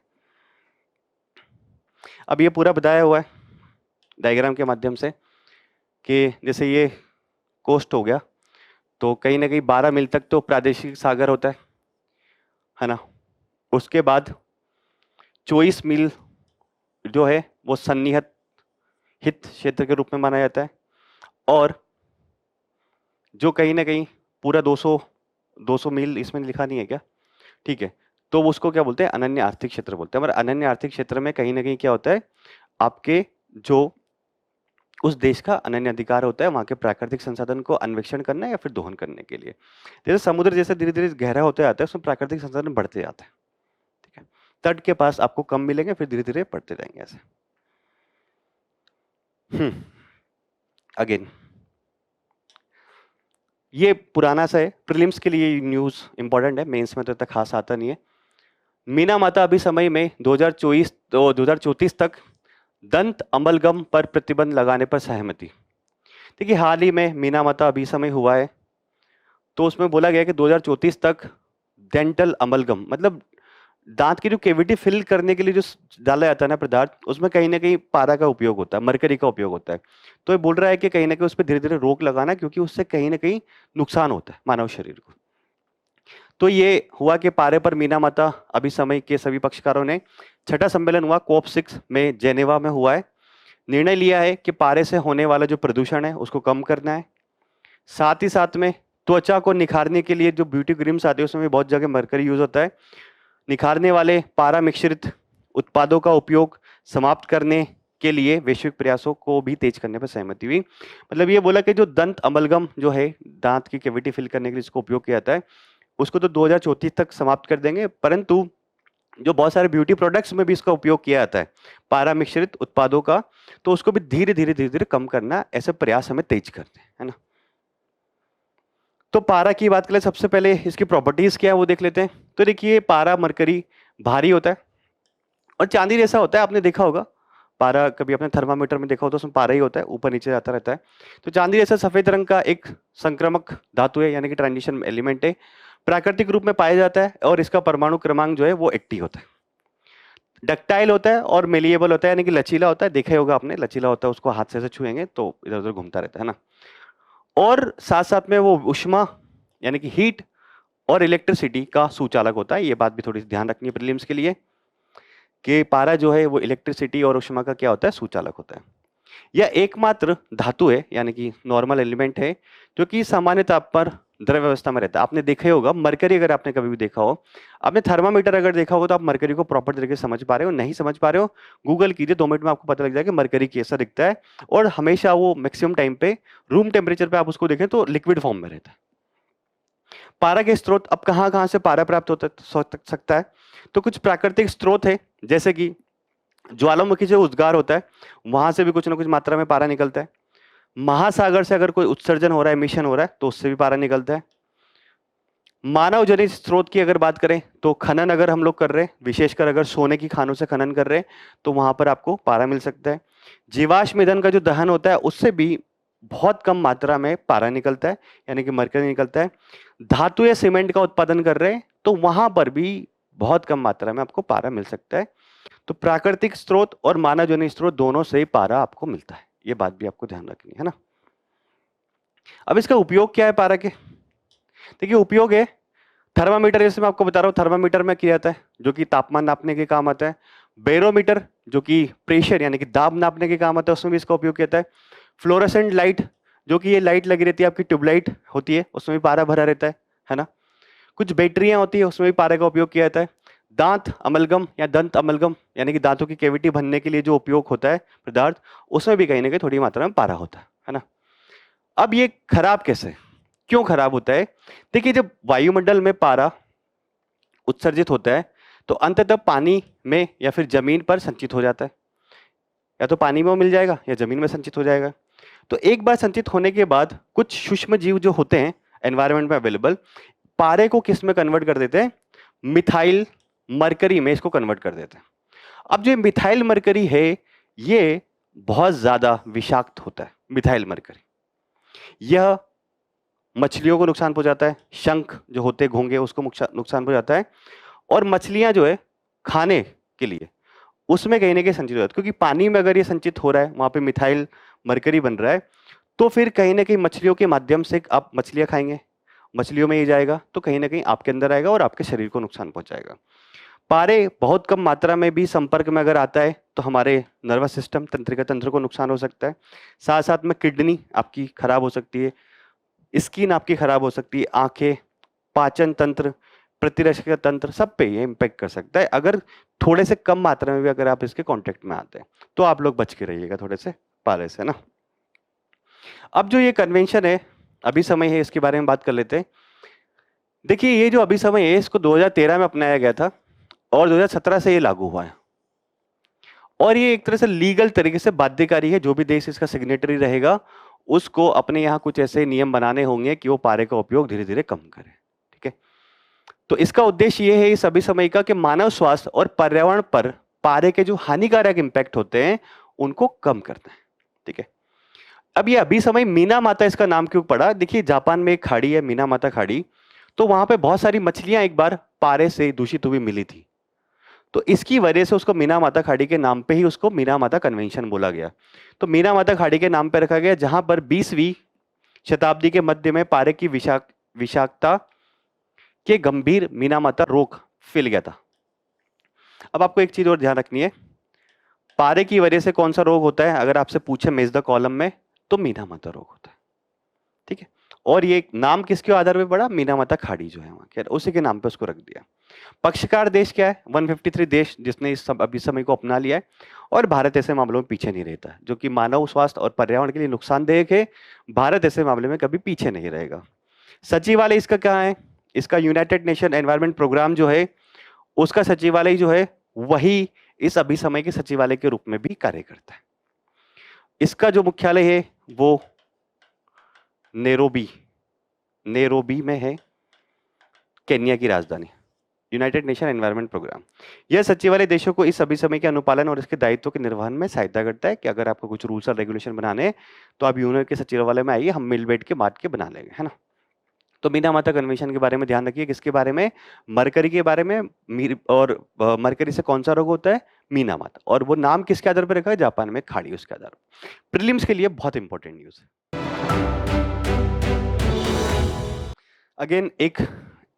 अब ये पूरा बताया हुआ है डायग्राम के माध्यम से कि जैसे ये कोस्ट हो गया तो कहीं ना कहीं 12 मील तक तो प्रादेशिक सागर होता है ना। उसके बाद 24 मील जो है वो सन्निहित हित क्षेत्र के रूप में माना जाता है, और जो कहीं ना कहीं पूरा 200 मील, इसमें लिखा नहीं है क्या, ठीक है, तो उसको क्या बोलते हैं, अनन्य आर्थिक क्षेत्र बोलते हैं। और अनन्य आर्थिक क्षेत्र में कहीं ना कहीं क्या होता है, आपके जो उस देश का अनन्य अधिकार होता है वहां के प्राकृतिक संसाधन को अन्वेषण करना या फिर दोहन करने के लिए। जैसे समुद्र जैसे धीरे धीरे गहरा होते जाता है, उसमें प्राकृतिक संसाधन बढ़ते जाते हैं, ठीक है, तट के पास आपको कम मिलेंगे, फिर धीरे धीरे बढ़ते जाएंगे ऐसे। अगेन ये पुराना सा है, प्रीलिम्स के लिए न्यूज इंपॉर्टेंट है, मेंस में तो इतना खास आता नहीं है। मीना माता अभी समय में 2034 तक दंत अमलगम पर प्रतिबंध लगाने पर सहमति। देखिए हाल ही में मीना माता अभी समय हुआ है, तो उसमें बोला गया कि 2034 तक डेंटल अमलगम, मतलब दांत की जो केविटी फिल करने के लिए जो डाला जाता है ना पदार्थ, उसमें कहीं ना कहीं पारा का उपयोग होता है, मरकरी का उपयोग होता है। तो ये बोल रहा है कि कहीं ना कहीं उस पर धीरे धीरे रोक लगाना, क्योंकि उससे कहीं ना कहीं नुकसान होता है मानव शरीर को। तो ये हुआ कि पारे पर मीना माता अभी समय के सभी पक्षकारों ने, छठा सम्मेलन हुआ COP6 में जेनेवा में हुआ है, निर्णय लिया है कि पारे से होने वाला जो प्रदूषण है उसको कम करना है। साथ ही साथ में त्वचा को निखारने के लिए जो ब्यूटी क्रीम्स आती है उसमें भी बहुत जगह मरकरी यूज होता है। निखारने वाले पारा मिश्रित उत्पादों का उपयोग समाप्त करने के लिए वैश्विक प्रयासों को भी तेज करने पर सहमति हुई। मतलब ये बोला कि जो दंत अमलगम जो है, दांत की कैविटी फिल करने के लिए इसको उपयोग किया जाता है, उसको तो 2034 तक समाप्त कर देंगे, परंतु जो बहुत सारे ब्यूटी प्रोडक्ट्स में भी इसका उपयोग किया जाता है पारा मिश्रित उत्पादों का, तो उसको भी धीरे धीरे कम करना, ऐसे प्रयास हमें तेज करते हैं, है ना। तो पारा की बात करें, सबसे पहले इसकी प्रॉपर्टीज क्या है वो देख लेते हैं। तो देखिए पारा मरकरी भारी होता है और चांदी जैसा होता है, आपने देखा होगा पारा, कभी आपने थर्मामीटर में देखा हो तो उसमें पारा ही होता है, ऊपर नीचे जाता रहता है। तो चांदी जैसा सफेद रंग का एक संक्रामक धातु है, यानी कि ट्रांजिशन एलिमेंट है, प्राकृतिक रूप में पाया जाता है, और इसका परमाणु क्रमांक जो है वो 80 होता है। डक्टाइल होता है और मेलिएबल होता है, यानी कि लचीला होता है, देखा ही होगा आपने, लचीला होता है, उसको हाथ से ऐसे छुएंगे तो इधर उधर घूमता रहता है ना। और साथ साथ में वो उष्मा यानी कि हीट और इलेक्ट्रिसिटी का सुचालक होता है। ये बात भी थोड़ी सी ध्यान रखनी है प्रीलिम्स के लिए, कि पारा जो है वो इलेक्ट्रिसिटी और उष्मा का क्या होता है, सुचालक होता है। यह एकमात्र धातु है, यानी कि नॉर्मल एलिमेंट है, जो कि सामान्य ताप पर द्रव्य अवस्था में रहता है। आपने देखा ही होगा मरकरी, अगर आपने कभी भी देखा हो, आपने थर्मामीटर अगर देखा होगा, तो आप मरकरी को प्रॉपर तरीके से समझ पा रहे हो, नहीं समझ पा रहे हो, गूगल कीजिए, 2 मिनट में आपको पता लग जाएगा कि मरकरी कैसा दिखता है। और हमेशा वो मैक्सिमम टाइम पे रूम टेम्परेचर पे आप उसको देखें तो लिक्विड फॉर्म में रहता है। पारा के स्रोत, अब कहाँ कहाँ से पारा प्राप्त होता सकता है, तो कुछ प्राकृतिक स्रोत है, जैसे कि ज्वालामुखी से उद्गार होता है, वहां से भी कुछ ना कुछ मात्रा में पारा निकलता है। महासागर से अगर कोई उत्सर्जन हो रहा है, मिशन हो रहा है, तो उससे भी पारा निकलता है। मानव जनित स्रोत की अगर बात करें तो खनन अगर हम लोग कर रहे हैं, विशेषकर अगर सोने की खानों से खनन कर रहे हैं, तो वहां पर आपको पारा मिल सकता है। जीवाश्म ईंधन का जो दहन होता है उससे भी बहुत कम मात्रा में पारा निकलता है, यानी कि मरकरी निकलता है। धातु या सीमेंट का उत्पादन कर रहे हैं तो वहां पर भी बहुत कम मात्रा में आपको पारा मिल सकता है। तो प्राकृतिक स्रोत और मानव जनित स्रोत दोनों से ही पारा आपको मिलता है, ये बात भी आपको ध्यान रखनी है ना। अब इसका उपयोग क्या है पारा के, देखिए उपयोग है थर्मामीटर, जैसे मैं आपको बता रहा हूँ, थर्मामीटर में किया जाता है जो कि तापमान नापने के काम आता है। बैरोमीटर जो कि प्रेशर यानी कि दाब नापने के काम आता है, उसमें भी इसका उपयोग किया जाता है। फ्लोरेसेंट लाइट, जो कि ये लाइट लगी रहती है आपकी, ट्यूबलाइट होती है, उसमें भी पारा भरा रहता है ना। कुछ बैटरियां होती है, उसमें भी पारे का उपयोग किया जाता है। दांत अमलगम या दंत अमलगम यानी कि दांतों की कैविटी भरने के लिए जो उपयोग होता है पदार्थ, उसमें भी कहीं ना कहीं थोड़ी मात्रा में पारा होता है ना। अब ये खराब कैसे, क्यों खराब होता है, देखिए जब वायुमंडल में पारा उत्सर्जित होता है तो अंततः पानी में या फिर जमीन पर संचित हो जाता है, या तो पानी में वो मिल जाएगा या जमीन में संचित हो जाएगा। तो एक बार संचित होने के बाद कुछ सूक्ष्म जीव जो होते हैं एनवायरनमेंट में अवेलेबल, पारे को किस में कन्वर्ट कर देते हैं, मिथाइल मरकरी में इसको कन्वर्ट कर देते हैं। अब जो मिथाइल मरकरी है ये बहुत ज्यादा विषाक्त होता है। मिथाइल मरकरी यह मछलियों को नुकसान पहुंचाता है, शंख जो होते हैं घोंगे उसको नुकसान पहुंचाता है, और मछलियां जो है खाने के लिए उसमें कहीं ना कहीं संचित हो जाता है, क्योंकि पानी में अगर ये संचित हो रहा है, वहां पे मिथाइल मरकरी बन रहा है, तो फिर कहीं ना कहीं मछलियों के माध्यम से आप मछलियां खाएंगे, मछलियों में ये जाएगा तो कहीं ना कहीं आपके अंदर आएगा और आपके शरीर को नुकसान पहुंचाएगा। पारे बहुत कम मात्रा में भी संपर्क में अगर आता है तो हमारे नर्वस सिस्टम, तंत्रिका तंत्र को नुकसान हो सकता है। साथ साथ में किडनी आपकी खराब हो सकती है, स्किन आपकी खराब हो सकती है, आंखें, पाचन तंत्र, प्रतिरक्षक तंत्र, सब पे ये इम्पेक्ट कर सकता है अगर थोड़े से कम मात्रा में भी अगर आप इसके कांटेक्ट में आते हैं। तो आप लोग बच के रहिएगा थोड़े से पारे से ना। अब जो ये कन्वेंशन है, अभी समय है, इसके बारे में बात कर लेते हैं। देखिए ये जो अभी समय है इसको 2013 में अपनाया गया था और 2017 से ये लागू हुआ है और ये एक तरह से लीगल तरीके से बाध्यकारी है। जो भी देश इसका सिग्नेटरी रहेगा उसको अपने यहाँ कुछ ऐसे नियम बनाने होंगे कि वो पारे का उपयोग धीरे धीरे कम करे। ठीक है, तो इसका उद्देश्य ये है इस अभी समय का कि मानव स्वास्थ्य और पर्यावरण पर पारे के जो हानिकारक इंपैक्ट होते हैं उनको कम करते हैं। ठीक है, अब ये अभी समय मीना माता इसका नाम क्यों पड़ा? देखिए जापान में एक खाड़ी है मीना माता खाड़ी, तो वहां पे बहुत सारी मछलियां एक बार पारे से दूषित हुई मिली थी, तो इसकी वजह से उसको मीना माता खाड़ी के नाम पे ही उसको मीना माता कन्वेंशन बोला गया। तो मीना माता खाड़ी के नाम पे रखा गया जहां पर 20वीं शताब्दी के मध्य में पारे की विषाक्तता के गंभीर मीना माता रोग फैल गया था। अब आपको एक चीज और ध्यान रखनी है, पारे की वजह से कौन सा रोग होता है अगर आपसे पूछे मेज द कॉलम में, तो मीना माता रोग होता है। ठीक है, और ये नाम किसके आधार पे पड़ा? मीना माता खाड़ी जो है वहां के, उसी के नाम पे उसको रख दिया। पक्षकार देश क्या है? 153 देश जिसने इस अभी समय को अपना लिया है और भारत ऐसे मामलों में पीछे नहीं रहता, जो कि मानव स्वास्थ्य और पर्यावरण के लिए नुकसानदेह है। भारत ऐसे मामले में कभी पीछे नहीं रहेगा। सचिवालय इसका क्या है? इसका यूनाइटेड नेशन एनवायरमेंट प्रोग्राम जो है उसका सचिवालय जो है वही इस अभी समय के सचिवालय के रूप में भी कार्य करता है। इसका जो मुख्यालय है वो नेरोबी में है, केन्या की राजधानी। यूनाइटेड नेशन एनवायरमेंट प्रोग्राम, यह सचिवालय देशों को इस अभी समय के अनुपालन और इसके दायित्व के निर्वहन में सहायता करता है कि अगर आपको कुछ रूल्स और रेगुलेशन बनाने हैं तो आप यूनो के सचिवालय में आइए, हम मिल बैठ के बांट के बना लेंगे, है ना। तो मीना माता कन्वेंशन के बारे में ध्यान रखिए। किसके बारे में? मरकरी के बारे में। और मरकरी से कौन सा रोग होता है? मीना माता। और वो नाम किसके आधार पर रखा है? जापान में खाड़ी, उसके आधार पर। प्रीलिम्स के लिए बहुत इंपॉर्टेंट न्यूज है। अगेन एक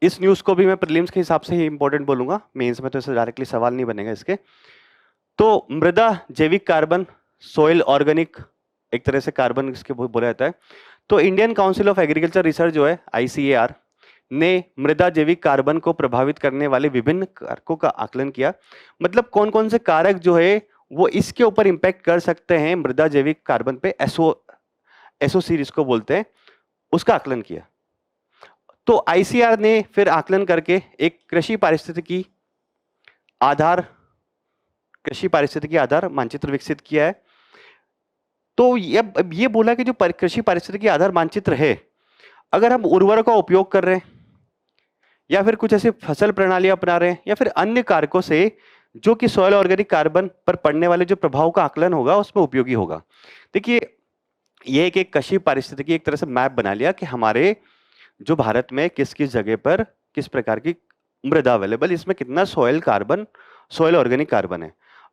इस न्यूज को भी मैं प्रीलिम्स के हिसाब से ही इंपॉर्टेंट बोलूंगा, मेंस में तो इससे डायरेक्टली सवाल नहीं बनेगा इसके। तो मृदा जैविक कार्बन, सोइल ऑर्गेनिक, एक तरह से कार्बन इसके बोला जाता है। तो Indian council of agriculture research जो है ICAR ने मृदा जैविक कार्बन को प्रभावित करने वाले विभिन्न कारकों का आकलन किया। मतलब कौन कौन से कारक जो है वो इसके ऊपर इंपैक्ट कर सकते हैं मृदा जैविक कार्बन पे, एसओसी जिसको बोलते हैं, उसका आकलन किया। तो ICAR ने फिर आकलन करके एक कृषि पारिस्थितिकी आधार मानचित्र विकसित किया है। तो ये बोला कि जो कृषि पारिस्थितिकी आधार मानचित्र है, अगर हम उर्वरक का उपयोग कर रहे हैं या फिर कुछ ऐसी फसल प्रणालियां अपना रहे हैं या फिर अन्य कारकों से जो कि सॉइल ऑर्गेनिक कार्बन पर पड़ने वाले जो प्रभाव का आकलन होगा उसमें उपयोगी होगा। देखिए ये एक कृषि पारिस्थितिकी एक तरह से मैप बना लिया कि हमारे जो भारत में किस किस जगह पर किस प्रकार की मृदा अवेलेबल, इसमें कितना सॉइल ऑर्गेनिक कार्बन है।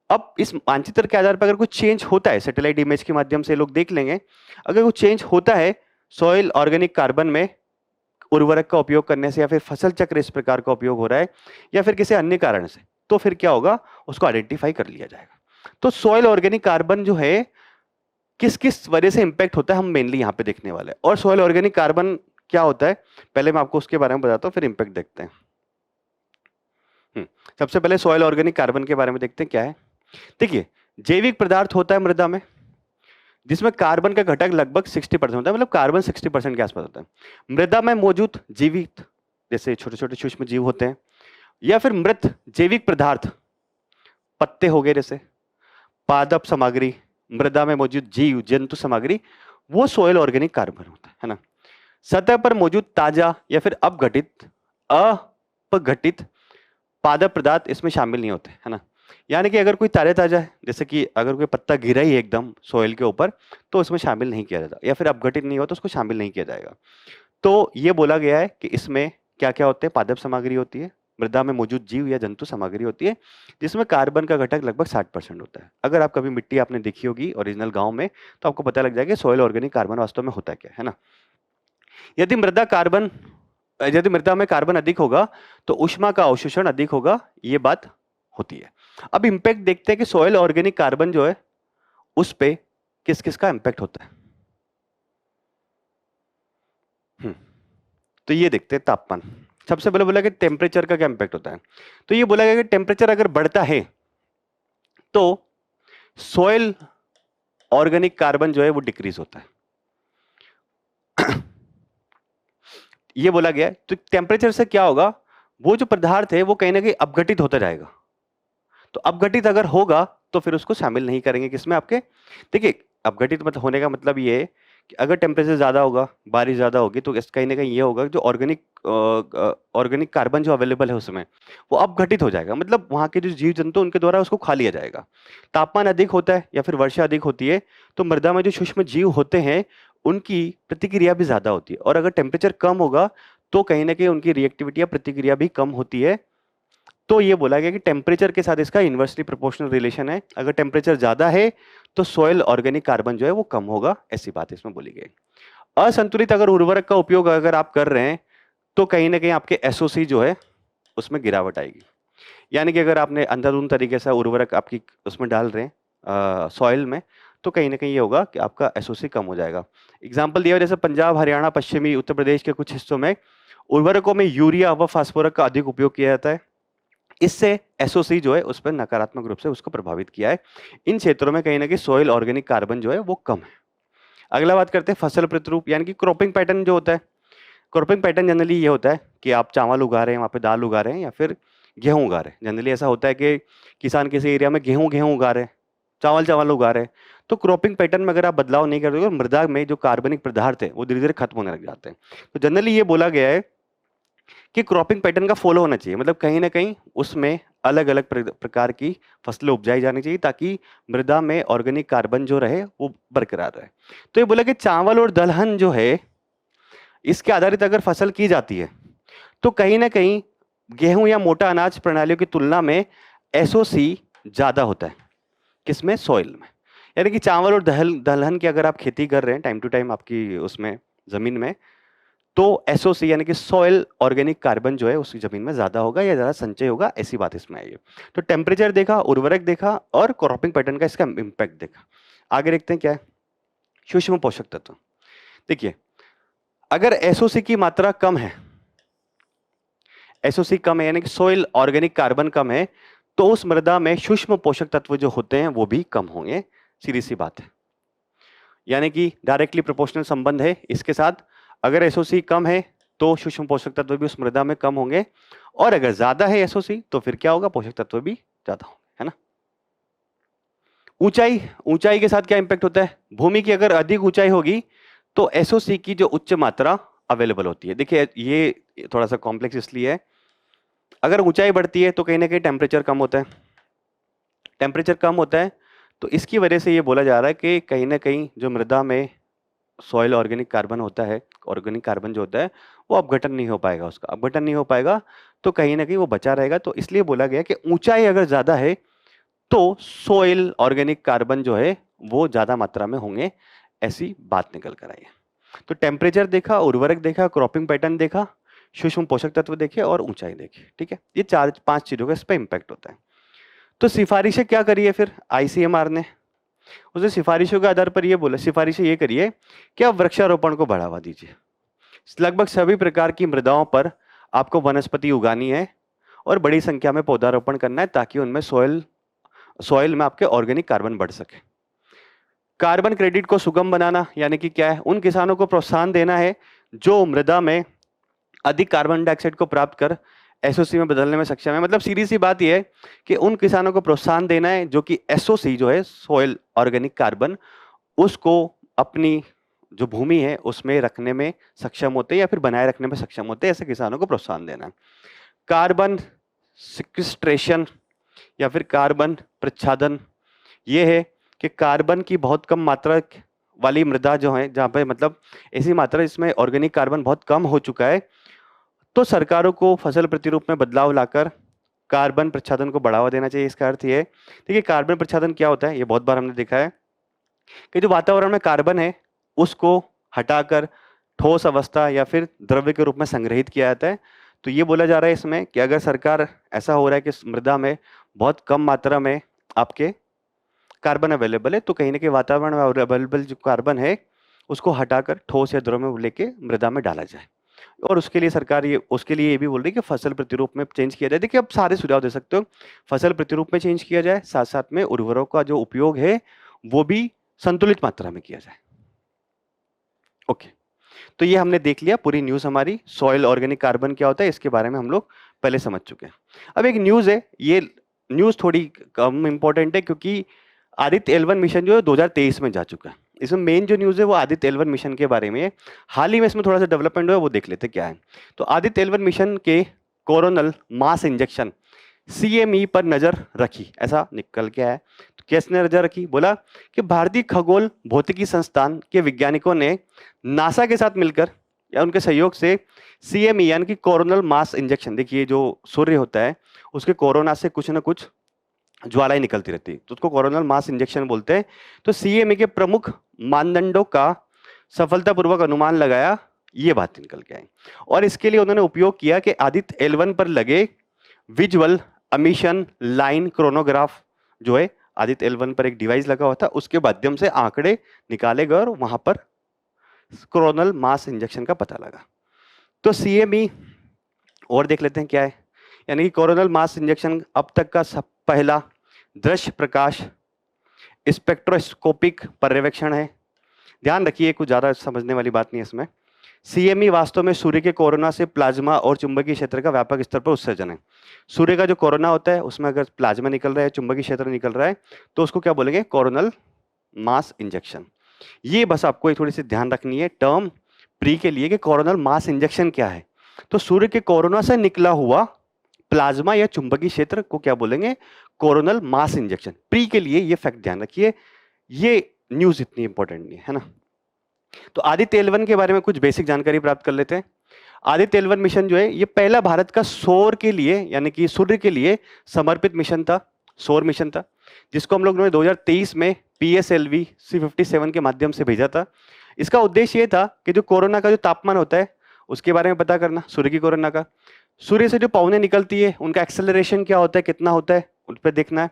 अब इस मानचित्र के आधार पर अगर कुछ चेंज होता है, सैटेलाइट इमेज के माध्यम से लोग देख लेंगे, अगर कुछ चेंज होता है सॉइल ऑर्गेनिक कार्बन में उर्वरक का उपयोग करने से या फिर फसल चक्र इस प्रकार का उपयोग हो रहा है या फिर किसी अन्य कारण से, तो फिर क्या होगा, उसको आइडेंटिफाई कर लिया जाएगा। तो सॉइल ऑर्गेनिक कार्बन जो है किस किस वजह से इंपैक्ट होता है हम मेनली यहाँ पे देखने वाले हैं। और सॉइल ऑर्गेनिक कार्बन क्या होता है पहले मैं आपको उसके बारे में बताता हूँ, फिर इंपैक्ट देखते हैं। सबसे पहले सॉइल ऑर्गेनिक कार्बन के बारे में देखते हैं क्या है। देखिए जैविक पदार्थ होता है मृदा में जिसमें कार्बन का घटक लगभग 60% होता है, मतलब कार्बन 60% के आसपास होता है। मृदा में मौजूद जीवित जैसे छोटे छोटे सूक्ष्म जीव होते हैं या फिर मृत जैविक पदार्थ, पत्ते हो गए जैसे, पादप सामग्री, मृदा में मौजूद जीव जंतु सामग्री, वो सॉइल ऑर्गेनिक कार्बन होता है ना। सतह पर मौजूद ताजा या फिर अपघटित पादप पदार्थ इसमें शामिल नहीं होते, है ना। यानी कि अगर कोई ताजा है, जैसे कि अगर कोई पत्ता गिरा ही एकदम सॉइल के ऊपर, तो उसमें शामिल नहीं किया जाता, या फिर अपघटित नहीं हो तो उसको शामिल नहीं किया जाएगा। तो ये बोला गया है कि इसमें क्या क्या होते हैं, पादप सामग्री होती है, मृदा में मौजूद जीव या जंतु सामग्री होती है, जिसमें कार्बन का घटक लगभग 60% होता है। अगर आप कभी मिट्टी आपने देखी होगी ओरिजिनल गांव में, तो आपको पता लग जाएगा सॉइल ऑर्गेनिक कार्बन वास्तव में होता क्या है ना। यदि मृदा कार्बन यदि मृदा में कार्बन अधिक होगा तो ऊष्मा का अवशोषण अधिक होगा, ये बात होती है। अब इंपैक्ट देखते हैं कि सॉइल ऑर्गेनिक कार्बन जो है उस पे किस किस का इंपैक्ट होता है। तो ये देखते हैं तापमान। सबसे पहले बोला कि टेम्परेचर का क्या इंपैक्ट होता है। तो ये बोला गया कि टेम्परेचर अगर बढ़ता है तो सॉइल ऑर्गेनिक कार्बन जो है वो डिक्रीज होता है। ये बोला गया है। तो टेम्परेचर से क्या होगा, वो जो पदार्थ है वो कहीं ना कहीं अपघटित होता जाएगा। तो अपघटित अगर होगा तो फिर उसको शामिल नहीं करेंगे किसमें आपके। देखिए अपघटित मतलब होने का मतलब ये है कि अगर टेम्परेचर ज्यादा होगा, बारिश ज्यादा होगी, तो कहीं ना कहीं ये होगा जो ऑर्गेनिक कार्बन जो अवेलेबल है उसमें वो अपघटित हो जाएगा, मतलब वहां के जो जीव जंतु उनके द्वारा उसको खा लिया जाएगा। तापमान अधिक होता है या फिर वर्षा अधिक होती है तो मृदा में जो सूक्ष्म जीव होते हैं उनकी प्रतिक्रिया भी ज्यादा होती है, और अगर टेम्परेचर कम होगा तो कहीं ना कहीं उनकी रिएक्टिविटी या प्रतिक्रिया भी कम होती है। तो ये बोला गया कि टेम्परेचर के साथ इसका इन्वर्सली प्रोपोर्शनल रिलेशन है। अगर टेम्परेचर ज्यादा है तो सॉइल ऑर्गेनिक कार्बन जो है वो कम होगा, ऐसी बात इसमें बोली गई। असंतुलित अगर उर्वरक का उपयोग अगर आप कर रहे हैं तो कहीं ना कहीं आपके एसओसी जो है उसमें गिरावट आएगी। यानी कि अगर आपने अंधाधुंध तरीके से उर्वरक आपकी उसमें डाल रहे हैं सॉइल में, तो कहीं ना कहीं ये होगा कि आपका एसओसी कम हो जाएगा। एग्जाम्पल दिया जैसे पंजाब, हरियाणा, पश्चिमी उत्तर प्रदेश के कुछ हिस्सों में उर्वरकों में यूरिया व फास्फोरस का अधिक उपयोग किया जाता है। इससे एसओसी जो है उस पर नकारात्मक रूप से उसको प्रभावित किया है। इन क्षेत्रों में कहीं ना कहीं सॉइल ऑर्गेनिक कार्बन जो है वो कम है। अगला बात करते हैं फसल प्रतिरूप यानी कि क्रॉपिंग पैटर्न जो होता है। क्रॉपिंग पैटर्न जनरली ये होता है कि आप चावल उगा रहे हैं, वहाँ पे दाल उगा रहे हैं या फिर गेहूं उगा रहे हैं। जनरली ऐसा होता है कि किसान किसी एरिया में गेहूं गेहूं उगा रहे हैं, चावल चावल उगा रहे हैं। तो क्रॉपिंग पैटर्न में अगर आप बदलाव नहीं करते तो मृदा में जो कार्बनिक पदार्थ है वो धीरे धीरे खत्म होने लग जाते हैं। तो जनरली ये बोला गया है कि क्रॉपिंग पैटर्न का फॉलो होना चाहिए, मतलब कहीं ना कहीं उसमें अलग अलग प्रकार की फसलें उपजाई जानी चाहिए ताकि मृदा में ऑर्गेनिक कार्बन जो रहे वो बरकरार रहे। तो ये बोला कि चावल और दलहन जो है इसके आधारित अगर फसल की जाती है तो कहीं ना कहीं गेहूं या मोटा अनाज प्रणालियों की तुलना में एसओसी ज्यादा होता है किसमें, सॉइल में। यानी कि चावल और दलहन की अगर आप खेती कर रहे हैं टाइम टू टाइम आपकी उसमें जमीन में, तो एसओसी यानी कि सॉइल ऑर्गेनिक कार्बन जो है उसकी जमीन में ज्यादा होगा या ज्यादा संचय होगा, ऐसी बात इसमें आई है। तो टेम्परेचर देखा, उर्वरक देखा और क्रॉपिंग पैटर्न का इसका इंपैक्ट देखा। आगे देखते हैं क्या है, सूक्ष्म पोषक तत्व। देखिए अगर एसओसी की मात्रा कम है, एसओसी कम है यानी कि सॉइल ऑर्गेनिक कार्बन कम है, तो उस मृदा में सूक्ष्म पोषक तत्व जो होते हैं वो भी कम होंगे, सीधी सी बात है। यानी कि डायरेक्टली प्रोपोर्शनल संबंध है इसके साथ। अगर एसओसी कम है तो सूक्ष्म पोषक तत्व भी उस मृदा में कम होंगे, और अगर ज्यादा है एसओसी तो फिर क्या होगा, पोषक तत्व भी ज्यादा होंगे, है ना। ऊंचाई, ऊंचाई के साथ क्या इंपैक्ट होता है। भूमि की अगर अधिक ऊंचाई होगी तो एसओसी की जो उच्च मात्रा अवेलेबल होती है। देखिए ये थोड़ा सा कॉम्प्लेक्स इसलिए है, अगर ऊंचाई बढ़ती है तो कहीं ना कहीं टेम्परेचर कम होता है। टेम्परेचर कम होता है तो इसकी वजह से ये बोला जा रहा है कि कहीं ना कहीं जो मृदा में सॉइल ऑर्गेनिक कार्बन होता है, ऑर्गेनिक कार्बन जो होता है वो अपघटन नहीं हो पाएगा, उसका अपघटन नहीं हो पाएगा, तो कहीं ना कहीं वो बचा रहेगा। तो इसलिए बोला गया कि ऊंचाई अगर ज्यादा है तो सॉइल ऑर्गेनिक कार्बन जो है वो ज्यादा मात्रा में होंगे, ऐसी बात निकल कर आई है। तो टेम्परेचर देखा, उर्वरक देखा, क्रॉपिंग पैटर्न देखा, सूक्ष्म पोषक तत्व देखे और ऊंचाई देखी, ठीक है। ये 4-5 चीजों का इस पर इंपैक्ट होता है। तो सिफारिशें क्या करी है फिर आईसीएमआर ने, उसने सिफारिशों के आधार पर ये बोला, सिफारिशें ये करिए कि आप वृक्षारोपण को बढ़ावा दीजिए। लगभग सभी प्रकार की मृदाओं पर आपको वनस्पति उगानी है और बड़ी संख्या में पौधारोपण करना है ताकि उनमें सॉइल में आपके ऑर्गेनिक कार्बन बढ़ सके। कार्बन क्रेडिट को सुगम बनाना यानी कि क्या है, उन किसानों को प्रोत्साहन देना है जो मृदा में अधिक कार्बन डाइऑक्साइड को प्राप्त कर एसओसी में बदलने में सक्षम है। मतलब सीधी सी बात यह है कि उन किसानों को प्रोत्साहन देना है जो कि एसओसी जो है सॉइल ऑर्गेनिक कार्बन उसको अपनी जो भूमि है उसमें रखने में सक्षम होते हैं या फिर बनाए रखने में सक्षम होते हैं, ऐसे किसानों को प्रोत्साहन देना है। कार्बन सिक्विस्ट्रेशन या फिर कार्बन प्रच्छादन ये है कि कार्बन की बहुत कम मात्रा वाली मृदा जो है, जहाँ पे मतलब ऐसी मात्रा इसमें ऑर्गेनिक कार्बन बहुत कम हो चुका है, तो सरकारों को फसल प्रतिरूप में बदलाव लाकर कार्बन प्रच्छादन को बढ़ावा देना चाहिए। इसका अर्थ ये है, देखिए कार्बन प्रच्छादन क्या होता है, ये बहुत बार हमने देखा है कि जो वातावरण में कार्बन है उसको हटाकर ठोस अवस्था या फिर द्रव्य के रूप में संग्रहित किया जाता है। तो ये बोला जा रहा है इसमें कि अगर सरकार ऐसा हो रहा है कि मृदा में बहुत कम मात्रा में आपके कार्बन अवेलेबल है, तो कहीं ना कहीं वातावरण में अवेलेबल जो कार्बन है उसको हटाकर ठोस या द्रव में लेके मृदा में डाला जाए। और उसके लिए सरकार उसके लिए ये भी बोल रही है कि फसल प्रतिरूप में चेंज किया जाए। देखिए, अब सारे सुझाव दे सकते हो, फसल प्रतिरूप में चेंज किया जाए, साथ साथ में उर्वरकों का जो उपयोग है वो भी संतुलित मात्रा में किया जाए। ओके, तो ये हमने देख लिया पूरी न्यूज हमारी, सॉइल ऑर्गेनिक कार्बन क्या होता है इसके बारे में हम लोग पहले समझ चुके हैं। अब एक न्यूज है, ये न्यूज थोड़ी कम इंपॉर्टेंट है क्योंकि आदित्य L1 मिशन जो है 2023 में जा चुका है। इसमें मेन जो न्यूज है वो आदित्य L1 मिशन के बारे में है। हाल ही में इसमें थोड़ा सा डेवलपमेंट हुआ है, वो देख लेते क्या है। तो आदित्य L1 मिशन के कोरोनल मास इंजेक्शन CME पर नजर रखी, ऐसा निकल के आया। तो कैसे नजर रखी, बोला कि भारतीय खगोल भौतिकी संस्थान के वैज्ञानिकों ने नासा के साथ मिलकर या उनके सहयोग से CME यानी कि कोरोनल मास इंजेक्शन, देखिए जो सूर्य होता है उसके कोरोना से कुछ ना कुछ ज्वालाएं निकलती रहती है, तो उसको कोरोनल मास इंजेक्शन बोलते हैं। तो CME के प्रमुख मानदंडों का सफलतापूर्वक अनुमान लगाया, ये बात निकल के आई। और इसके लिए उन्होंने उपयोग किया कि आदित्य L1 पर लगे विजुअल एमिशन लाइन क्रोनोग्राफ जो है, आदित्य L1 पर एक डिवाइस लगा हुआ था, उसके माध्यम से आंकड़े निकाले गए और वहां पर कोरोनल मास इंजेक्शन का पता लगा। तो CME और देख लेते हैं क्या है, यानी कि कोरोनल मास इंजेक्शन अब तक का सब पहला दृश्य प्रकाश स्पेक्ट्रोस्कोपिक पर्यवेक्षण है। ध्यान रखिए, कुछ ज्यादा समझने वाली बात नहीं है इसमें। CME वास्तव में सूर्य के कोरोना से प्लाज्मा और चुंबकीय क्षेत्र का व्यापक स्तर पर उत्सर्जन है। सूर्य का जो कोरोना होता है उसमें अगर प्लाज्मा निकल रहा है, चुंबकीय क्षेत्र निकल रहा है, तो उसको क्या बोलेंगे, कोरोनल मास इंजेक्शन। ये बस आपको एक थोड़ी सी ध्यान रखनी है टर्म प्री के लिए कि कोरोनल मास इंजेक्शन क्या है। तो सूर्य के कोरोना से निकला हुआ प्लाज्मा या चुंबकीय क्षेत्र को क्या बोलेंगे, कोरोनल मास इंजेक्शन। प्री के लिए ये फैक्ट ध्यान रखिए, ये न्यूज इतनी इंपॉर्टेंट नहीं है ना। तो आदित्य L1 के बारे में कुछ बेसिक जानकारी प्राप्त कर लेते हैं। आदित्य L1 मिशन जो है ये पहला भारत का सौर के लिए यानी कि सूर्य के लिए समर्पित मिशन था, सौर मिशन था, जिसको हम लोग ने 2023 में PSLV C57 के माध्यम से भेजा था। इसका उद्देश्य ये था कि जो कोरोना का जो तापमान होता है उसके बारे में पता करना, सूर्य की कोरोना का, सूर्य से जो पवनें निकलती है उनका एक्सेलरेशन क्या होता है, कितना होता है, उन पर देखना है।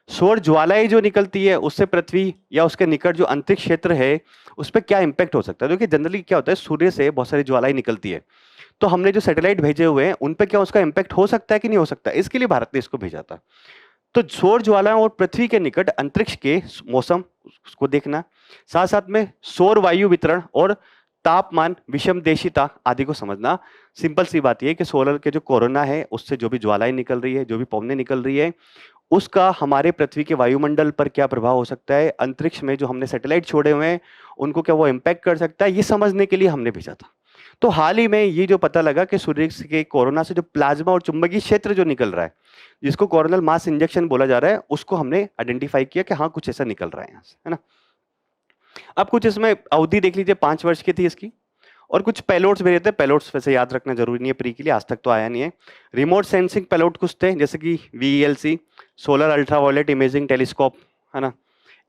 सौर ज्वालाएं जो निकलती है उससे पृथ्वी या उसके निकट जो अंतरिक्ष क्षेत्र है उस पर क्या इंपैक्ट हो सकता है। क्योंकि जनरली क्या होता है, सूर्य से बहुत सारी ज्वालाएं निकलती है, तो हमने जो सैटेलाइट भेजे हुए हैं उन पर क्या उसका इंपैक्ट हो सकता है कि नहीं हो सकता, इसके लिए भारत ने इसको भेजा था। तो सौर ज्वालाओं और पृथ्वी के निकट अंतरिक्ष के मौसम उसको देखना, साथ साथ में सौर वायु वितरण और तापमान विषमदेशिता आदि को समझना। सिंपल सी बात यह कि सोलर के जो कोरोना है उससे जो भी ज्वालाएं निकल रही है, जो भी पवनें निकल रही है, उसका हमारे पृथ्वी के वायुमंडल पर क्या प्रभाव हो सकता है, अंतरिक्ष में जो हमने सैटेलाइट छोड़े हुए हैं उनको क्या वो इंपैक्ट कर सकता है, ये समझने के लिए हमने भेजा था। तो हाल ही में ये जो पता लगा कि सूर्य के कोरोना से जो प्लाज्मा और चुंबकीय क्षेत्र जो निकल रहा है, जिसको कोरोनल मास इंजेक्शन बोला जा रहा है, उसको हमने आइडेंटिफाई किया कि हाँ कुछ ऐसा निकल रहा है यहाँ से, है ना। अब कुछ इसमें अवधि देख लीजिए, 5 वर्ष की थी इसकी, और कुछ पेलोड्स भेजे थे। पेलोड्स वैसे याद रखना जरूरी नहीं है प्री के लिए, आज तक तो आया नहीं है। रिमोट सेंसिंग पेलोड कुछ थे, जैसे कि VELC solar ultraviolet imaging telescope, है ना।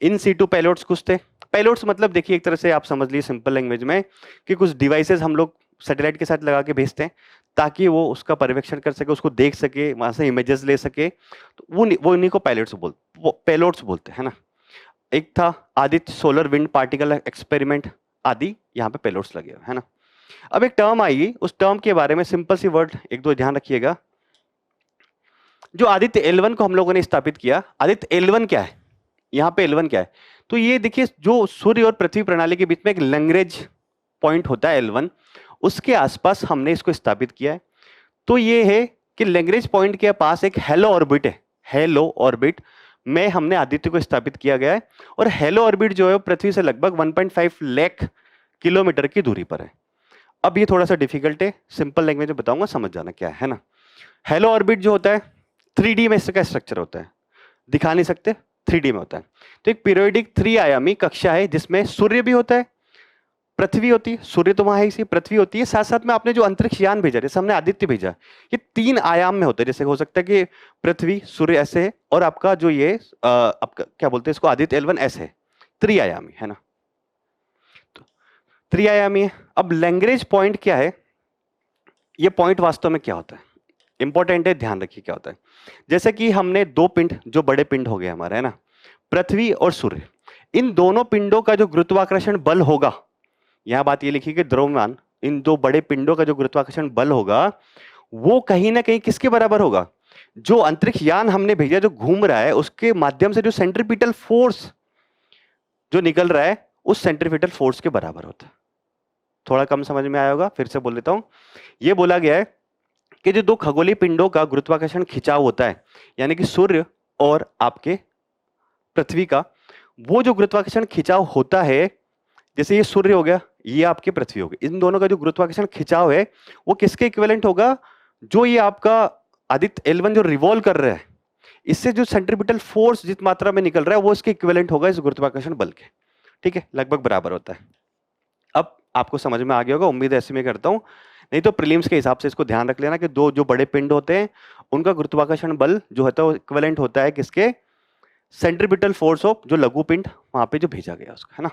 इन सीटू पेलोड्स कुछ थे। पेलोड्स मतलब देखिए एक तरह से आप समझ लीजिए सिंपल लैंग्वेज में कि कुछ डिवाइसेस हम लोग सैटेलाइट के साथ लगा के भेजते हैं ताकि वो उसका पर्यवेक्षण कर सके, उसको देख सके, वहां से इमेजेस ले सके, तो वो इन्हीं को पेलोड्स बोलते हैं ना। एक था Aditya solar wind particle experiment आदि, यहाँ पे पेलोड्स लगे हुए है ना। अब एक टर्म आएगी, उस टर्म के बारे में सिंपल सी वर्ड एक दो ध्यान रखिएगा। जो आदित्य L1 को हम लोगों ने स्थापित किया, आदित्य L1 क्या है, यहाँ पे L1 क्या है, तो ये देखिए जो सूर्य और पृथ्वी प्रणाली के बीच में एक लैग्रेंज पॉइंट होता है L1, उसके आसपास हमने इसको स्थापित किया है। तो ये है कि लैग्रेंज पॉइंट के पास एक हेलो ऑर्बिट है, हेलो ऑर्बिट में हमने आदित्य को स्थापित किया गया है। और हेलो ऑर्बिट जो है पृथ्वी से लगभग 1.5 लाख किलोमीटर की दूरी पर है। अब ये थोड़ा सा डिफिकल्ट है, सिंपल लैंग्वेज में बताऊंगा, समझ जाना क्या है ना। हेलो ऑर्बिट जो होता है 3D में इसका स्ट्रक्चर होता है, दिखा नहीं सकते, 3D में होता है। तो एक पीरियोडिक 3 आयामी कक्षा है जिसमें सूर्य भी होता है, पृथ्वी होती है, सूर्य तो वहां ही पृथ्वी होती है, साथ साथ में आपने जो अंतरिक्ष यान भेजा, जैसे हमने आदित्य भेजा, ये 3 आयाम में होता है। जैसे हो सकता है कि पृथ्वी सूर्य ऐसे है और आपका जो ये आपका क्या बोलते हैं इसको, आदित्य L1 ऐसे है, 3 आयामी, है ना। तो त्रिआयामी है। अब लैग्रेंज पॉइंट क्या है, ये पॉइंट वास्तव में क्या होता है, इंपॉर्टेंट है, ध्यान रखिए क्या होता है। जैसे कि हमने दो पिंड, जो बड़े पिंड हो गए हमारे, है ना, पृथ्वी और सूर्य, इन दोनों पिंडों का जो गुरुत्वाकर्षण बल होगा, यहां बात ये लिखी कि द्रव्यमान, इन दो बड़े पिंडों का जो गुरुत्वाकर्षण बल होगा वो कहीं ना कहीं किसके बराबर होगा, जो अंतरिक्ष यान हमने भेजा जो घूम रहा है उसके माध्यम से जो सेंट्रीपिटल फोर्स जो निकल रहा है उस सेंट्रीपिटल फोर्स के बराबर होता है। थोड़ा कम समझ में आया होगा, फिर से बोल देता हूं। यह बोला गया है कि जो दो खगोलीय पिंडों का गुरुत्वाकर्षण खिंचाव होता है, यानी कि सूर्य और आपके पृथ्वी का, वो जो गुरुत्वाकर्षण खिंचाव होता है, जैसे ये सूर्य हो गया, ये आपके पृथ्वी हो गई, इन दोनों का जो गुरुत्वाकर्षण खिंचाव है वो किसके इक्विवेलेंट होगा, जो ये आपका आदित्य L1 जो रिवॉल्व कर रहा है, इससे जो सेंट्रीपिटल फोर्स जिस मात्रा में निकल रहा है वो इसके इक्विवेलेंट होगा इस गुरुत्वाकर्षण बल के। ठीक है, लगभग बराबर होता है। अब आपको समझ में आ गया होगा, उम्मीद ऐसी मैं करता हूं, नहीं तो प्रीलिम्स के हिसाब से इसको ध्यान रख लेना कि दो जो बड़े पिंड होते हैं उनका गुरुत्वाकर्षण बल जो होता है वो इक्विवेलेंट होता है किसके, सेंट्रीपिटल फोर्स ऑफ जो लघु पिंड वहां पे जो भेजा गया उसका, है ना।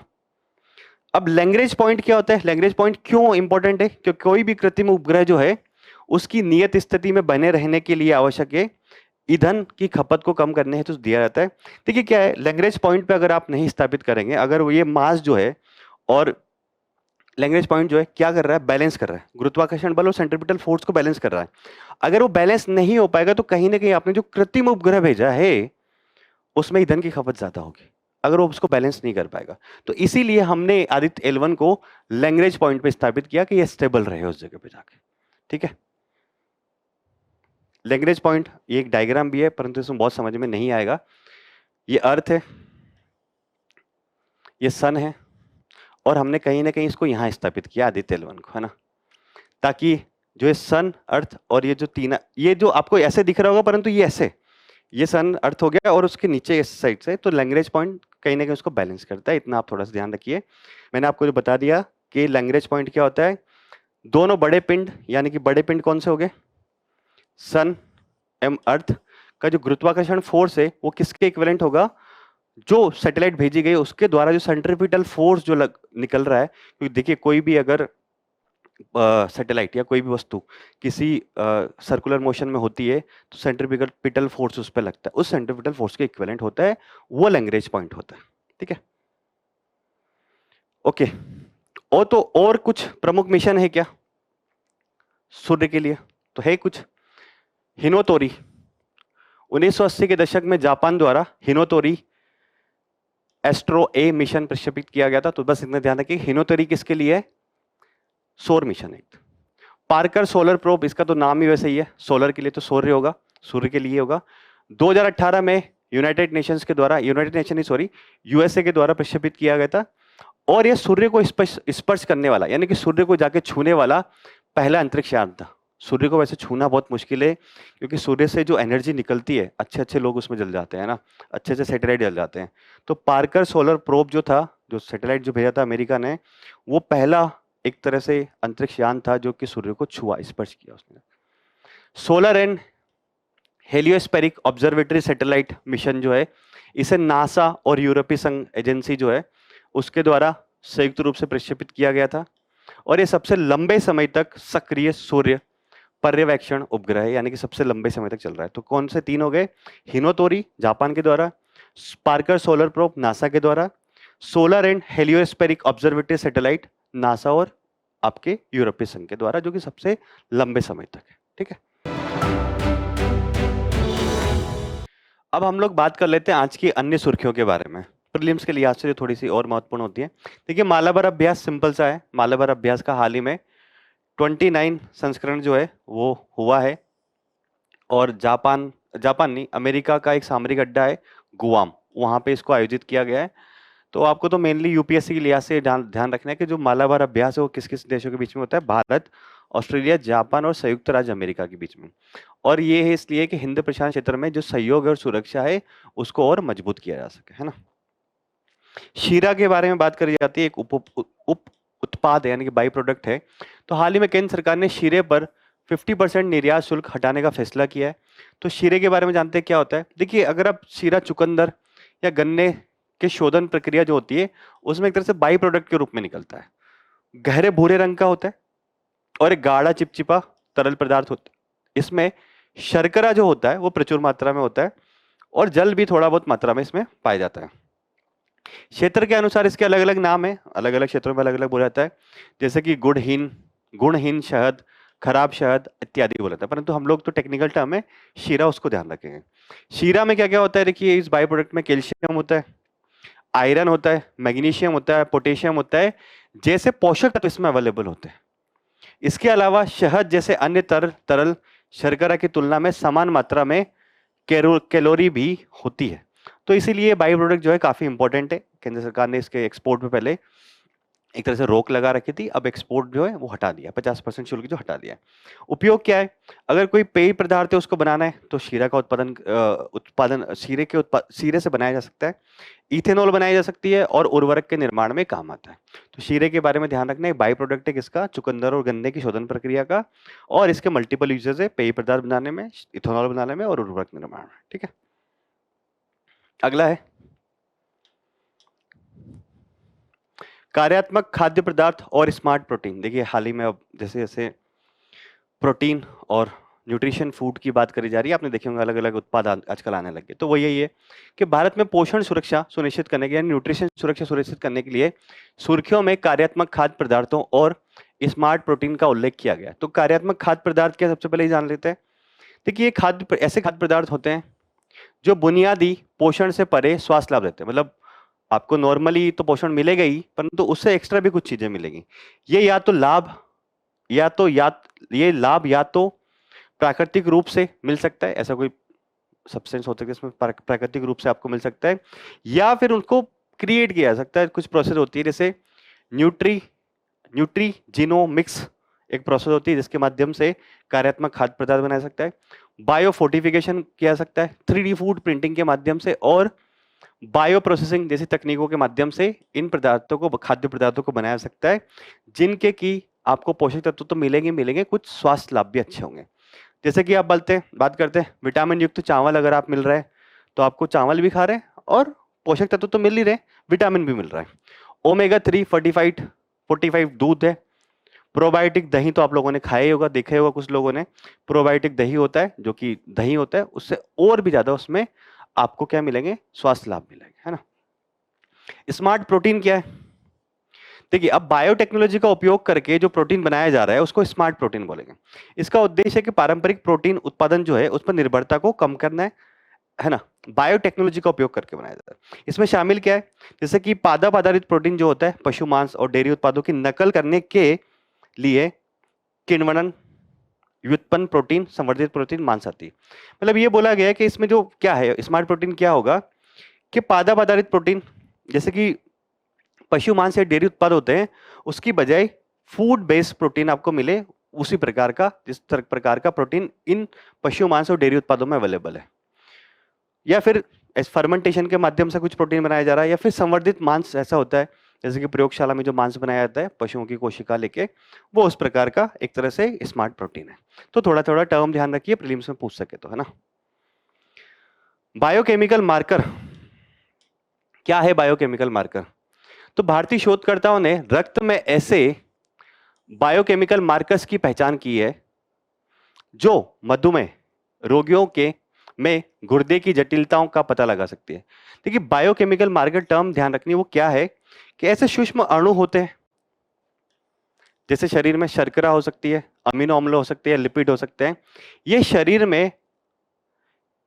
अब लैग्रेंज पॉइंट क्या होता है, लैग्रेंज पॉइंट क्यों इंपॉर्टेंट है, क्योंकि कोई भी कृत्रिम उपग्रह जो है उसकी नियत स्थिति में बने रहने के लिए आवश्यक है ईंधन की खपत को कम करने हेतु दिया जाता है। देखिए क्या है, लैग्रेंज पॉइंट पे अगर आप नहीं स्थापित करेंगे, अगर वो ये मास जो है और लैग्रेंज पॉइंट जो है क्या कर रहा है, बैलेंस कर रहा है, गुरुत्वाकर्षण बल और सेंट्रीपिटल फोर्स को बैलेंस कर रहा है। अगर वो बैलेंस नहीं हो पाएगा तो कहीं ना कहीं आपने जो कृत्रिम उपग्रह भेजा है उसमें ईंधन की खपत ज्यादा होगी, अगर वो उसको बैलेंस नहीं कर पाएगा। तो इसीलिए हमने आदित्य L1 को लैग्रेंज पॉइंट पे स्थापित किया कि ये स्टेबल रहे उस जगह पे जाके। ठीक है, लैग्रेंज पॉइंट ये एक डायग्राम भी है परंतु इसमें बहुत समझ में नहीं आएगा। ये अर्थ है, ये सन है, और हमने कहीं ना कहीं इसको यहां स्थापित किया आदित्य L1 को, है ना, ताकि जो ये सन अर्थ और ये जो तीन, ये जो आपको ऐसे दिख रहा होगा परंतु ये ऐसे, ये सन अर्थ हो गया और उसके नीचे इस साइड से, तो लैग्रेंज पॉइंट कहीं ना कहीं उसको बैलेंस करता है। इतना आप थोड़ा सा ध्यान रखिए। मैंने आपको जो बता दिया कि लैग्रेंज पॉइंट क्या होता है, दोनों बड़े पिंड, यानी कि बड़े पिंड कौन से हो गए, सन एवं अर्थ का जो गुरुत्वाकर्षण फोर्स है वो किसके इक्विवेलेंट होगा, जो सैटेलाइट भेजी गई उसके द्वारा जो सेंट्रीपिटल फोर्स जो निकल रहा है। क्योंकि देखिए कोई भी अगर सैटेलाइट या कोई भी वस्तु किसी सर्कुलर मोशन में होती है तो सेंट्रीपिटल फोर्स उस पर लगता है, उस सेंट्रीपिटल फोर्स के इक्विवेलेंट होता है, वो लैग्रेंज पॉइंट होता है। ठीक है, ओके। और तो और कुछ प्रमुख मिशन है क्या सूर्य के लिए, तो है कुछ। हिनोतोरी 1980 के दशक में जापान द्वारा हिनोतोरी एस्ट्रो ए मिशन प्रक्षेपित किया गया था। तो बस इतना ध्यान रखिए, हिनोतोरी किसके लिए है, सौर मिशन है। पार्कर सोलर प्रोब, इसका तो नाम ही वैसे ही है, सोलर के लिए तो सूर्य होगा, सूर्य के लिए होगा। 2018 में यूनाइटेड नेशंस के द्वारा, यूनाइटेड नेशन नहीं सॉरी, यूएसए के द्वारा प्रक्षेपित किया गया था। और यह सूर्य को स्पर्श करने वाला, यानी कि सूर्य को जाके छूने वाला पहला अंतरिक्ष यान था। सूर्य को वैसे छूना बहुत मुश्किल है क्योंकि सूर्य से जो एनर्जी निकलती है, अच्छे अच्छे लोग उसमें जल जाते हैं ना, अच्छे अच्छे सैटेलाइट जल जाते हैं। तो पार्कर सोलर प्रोब जो था, जो सैटेलाइट जो भेजा था अमेरिका ने, वो पहला एक तरह से अंतरिक्ष यान था जो कि सूर्य को छुआ, स्पर्श किया उसने। Solar and heliospheric observatory satellite mission जो है, इसे नासा और यूरोपीय संघ एजेंसी जो है उसके द्वारा संयुक्त रूप से प्रक्षेपित किया गया था। और ये सबसे लंबे समय तक सक्रिय सूर्य पर्यवेक्षण उपग्रह है, यानी कि सबसे लंबे समय तक चल रहा है। तो कौन से तीन हो गए, हिनोतोरी जापान के द्वारा, पार्कर सोलर प्रोब नासा के द्वारा, solar and heliospheric observatory satellite NASA और आपके यूरोपीय संघ के द्वारा, जो कि सबसे लंबे समय तक है। ठीक है, अब हम लोग बात कर लेते हैं आज की अन्य सुर्खियों के बारे में, प्रीलिम्स के लिहाज से जो थोड़ी सी और महत्वपूर्ण होती है। देखिए मालाबार अभ्यास सिंपल सा है, मालाबार अभ्यास का हाल ही में 29 संस्करण जो है वो हुआ है। और जापान नहीं, अमेरिका का एक सामरिक अड्डा है गुआम, वहां पे इसको आयोजित किया गया है। तो आपको तो मेनली यूपीएससी के लिहाज से ध्यान रखना है कि जो मालाबार अभ्यास है वो किस किस देशों के बीच में होता है, भारत, ऑस्ट्रेलिया, जापान और संयुक्त राज्य अमेरिका के बीच में। और ये है इसलिए कि हिंद प्रशांत क्षेत्र में जो सहयोग और सुरक्षा है उसको और मजबूत किया जा सके, है ना। शीरा के बारे में बात करी जाती है, एक उप उत्पाद है, यानी कि बाई प्रोडक्ट है। तो हाल ही में केंद्र सरकार ने शीरे पर 50% निर्यात शुल्क हटाने का फैसला किया है। तो शीरे के बारे में जानते हैं क्या होता है। देखिए अगर आप शीरा चुकंदर या गन्ने के शोधन प्रक्रिया जो होती है उसमें एक तरह से बाई प्रोडक्ट के रूप में निकलता है, गहरे भूरे रंग का होता है और एक गाढ़ा चिपचिपा तरल पदार्थ होता है। इसमें शर्करा जो होता है वो प्रचुर मात्रा में होता है और जल भी थोड़ा बहुत मात्रा में इसमें पाया जाता है। क्षेत्र के अनुसार इसके अलग अलग नाम है, अलग अलग क्षेत्रों में अलग अलग बोला जाता है, जैसे कि गुणहीन शहद, खराब शहद इत्यादि बोला जाता है, परंतु हम लोग तो टेक्निकल टर्म है शीरा, उसको ध्यान रखेंगे। शीरा में क्या क्या होता है, देखिए इस बाई प्रोडक्ट में कैल्शियम होता है, आयरन होता है, मैग्नीशियम होता है, पोटेशियम होता है, जैसे पोषक तत्व इसमें अवेलेबल होते हैं। इसके अलावा शहद जैसे अन्य तरल शर्करा की तुलना में समान मात्रा में कैलोरी भी होती है। तो इसीलिए बाई प्रोडक्ट जो है काफी इंपॉर्टेंट है। केंद्र सरकार ने इसके एक्सपोर्ट पे पहले एक तरह से रोक लगा रखी थी, अब एक्सपोर्ट जो है वो हटा दिया, 50% शुल्क जो हटा दिया है। उपयोग क्या है, अगर कोई पेय पदार्थ है उसको बनाना है तो शीरा का उत्पादन शीरे से बनाया जा सकता है, इथेनॉल बनाई जा सकती है और उर्वरक के निर्माण में काम आता है। तो शीरे के बारे में ध्यान रखना है, बाई प्रोडक्ट है किसका, चुकंदर और गन्ने की शोधन प्रक्रिया का, और इसके मल्टीपल यूजेस है पेय पदार्थ बनाने में, इथेनॉल बनाने में और उर्वरक निर्माण में। ठीक है, अगला है कार्यात्मक खाद्य पदार्थ और स्मार्ट प्रोटीन। देखिए हाल ही में अब जैसे जैसे प्रोटीन और न्यूट्रिशन फूड की बात करी जा रही है, आपने देखे होंगे अलग अलग उत्पाद आजकल आने लगे। तो वो यही है कि भारत में पोषण सुरक्षा सुनिश्चित करने के लिए, न्यूट्रिशन सुरक्षा सुनिश्चित करने के लिए सुर्खियों में कार्यात्मक खाद्य पदार्थों और स्मार्ट प्रोटीन का उल्लेख किया गया। तो कार्यात्मक खाद्य पदार्थ क्या, सबसे पहले ही जान लेते हैं। देखिए ऐसे खाद्य पदार्थ होते हैं जो बुनियादी पोषण से परे स्वास्थ्य लाभ देते हैं। मतलब आपको नॉर्मली तो पोषण मिलेगा ही, परंतु उससे एक्स्ट्रा भी कुछ चीजें मिलेंगी। ये या तो लाभ या तो प्राकृतिक रूप से मिल सकता है, ऐसा कोई सब्सटेंस होता है कि इसमें प्राकृतिक रूप से आपको मिल सकता है, या फिर उनको क्रिएट किया जा सकता है। कुछ प्रोसेस होती है जैसे न्यूट्रीजिनोमिक्स एक प्रोसेस होती है जिसके माध्यम से कार्यात्मक खाद्य पदार्थ बनाया सकता है। बायोफोर्टिफिकेशन किया जा सकता है 3D फूड प्रिंटिंग के माध्यम से, और बायो प्रोसेसिंग जैसी तकनीकों के माध्यम से इन पदार्थों को, खाद्य पदार्थों को बनाया जा सकता है, जिनके की आपको पोषक तत्व तो मिलेंगे, कुछ स्वास्थ्य लाभ भी अच्छे होंगे। जैसे कि आप बात करते हैं विटामिन युक्त चावल, अगर आप मिल रहा है तो आपको चावल भी खा रहे हैं और पोषक तत्व तो मिल ही रहे, विटामिन भी मिल रहा है। ओमेगा 3 45 दूध है। प्रोबायोटिक दही तो आप लोगों ने खाया ही होगा, देखा ही होगा कुछ लोगों ने। प्रोबायोटिक दही होता है जो कि दही होता है, उससे और भी ज्यादा उसमें आपको क्या मिलेंगे, स्वास्थ्य लाभ मिलेंगे, है ना। स्मार्ट प्रोटीन क्या है, देखिए अब बायोटेक्नोलॉजी का उपयोग करके जो प्रोटीन बनाया जा रहा है उसको स्मार्ट प्रोटीन बोलेंगे। इसका उद्देश्य है कि पारंपरिक प्रोटीन उत्पादन जो है उस पर निर्भरता को कम करना है ना, बायोटेक्नोलॉजी का उपयोग करके बनाया जाता है। इसमें शामिल क्या है, जैसे कि पादप आधारित प्रोटीन जो होता है पशु मांस और डेयरी उत्पादों की नकल करने के लिए किण्वन, व्युत्पन्न प्रोटीन, संवर्धित प्रोटीन मांस आती है। मतलब ये बोला गया है कि इसमें जो क्या है स्मार्ट प्रोटीन क्या होगा कि पादप आधारित प्रोटीन जैसे कि पशु मांस या डेयरी उत्पाद होते हैं, उसकी बजाय फूड बेस्ड प्रोटीन आपको मिले, उसी प्रकार का जिस प्रकार का प्रोटीन इन पशु मांस और डेयरी उत्पादों में अवेलेबल है। या फिर फर्मेंटेशन के माध्यम से कुछ प्रोटीन बनाया जा रहा है, या फिर संवर्धित मांस ऐसा होता है जैसे कि प्रयोगशाला में जो मांस बनाया जाता है पशुओं की कोशिका लेके, वो उस प्रकार का एक तरह से स्मार्ट प्रोटीन है। तो थोड़ा थोड़ा टर्म ध्यान रखिए, प्रीलिम्स में पूछ सके तो, है ना। बायोकेमिकल मार्कर क्या है, बायोकेमिकल मार्कर तो भारतीय शोधकर्ताओं ने रक्त में ऐसे बायोकेमिकल मार्कर्स की पहचान की है जो मधुमेह रोगियों के में गुर्दे की जटिलताओं का पता लगा सकती है। देखिए बायोकेमिकल मार्कर टर्म ध्यान रखनी, वो क्या है कि ऐसे सूक्ष्म अणु होते हैं जैसे शरीर में शर्करा हो सकती है, अमीनो अम्ल हो सकते हैं, लिपिड हो सकते हैं, ये शरीर में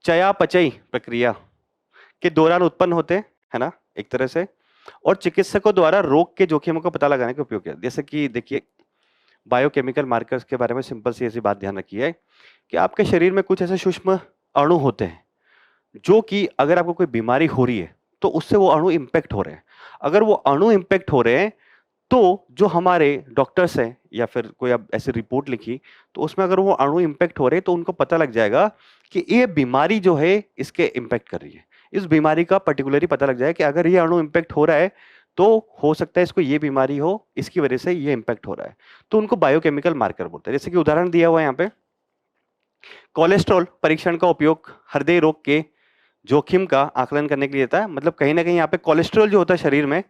चयापचय प्रक्रिया के दौरान उत्पन्न होते हैं, है ना, एक तरह से, और चिकित्सकों द्वारा रोग के जोखिमों का पता लगाने का उपयोग किया। जैसे कि देखिए बायोकेमिकल मार्कर्स के बारे में सिंपल सी ऐसी बात ध्यान रखिए कि आपके शरीर में कुछ ऐसे सूक्ष्म अणु होते हैं जो कि अगर आपको कोई बीमारी हो रही है तो उससे वो अणु इंपैक्ट हो रहे हैं। अगर वो अणु इंपैक्ट हो रहे हैं तो जो हमारे डॉक्टर्स हैं या फिर कोई अब ऐसी रिपोर्ट लिखी तो उसमें अगर वो अणु इंपैक्ट हो रहे हैं तो उनको पता लग जाएगा कि ये बीमारी जो है इसके इंपैक्ट कर रही है, इस बीमारी का पर्टिकुलरली पता लग जाए कि अगर ये अणु इंपैक्ट हो रहा है तो हो सकता है इसको ये बीमारी हो, इसकी वजह से ये इंपैक्ट हो रहा है, तो उनको बायोकेमिकल मार्कर बोलते हैं। जैसे कि उदाहरण दिया हुआ है यहाँ पे, कोलेस्ट्रॉल परीक्षण का उपयोग हृदय रोग के जोखिम का आकलन करने के लिए होता है। मतलब कहीं ना कहीं यहाँ पे कोलेस्ट्रॉल जो होता है शरीर में,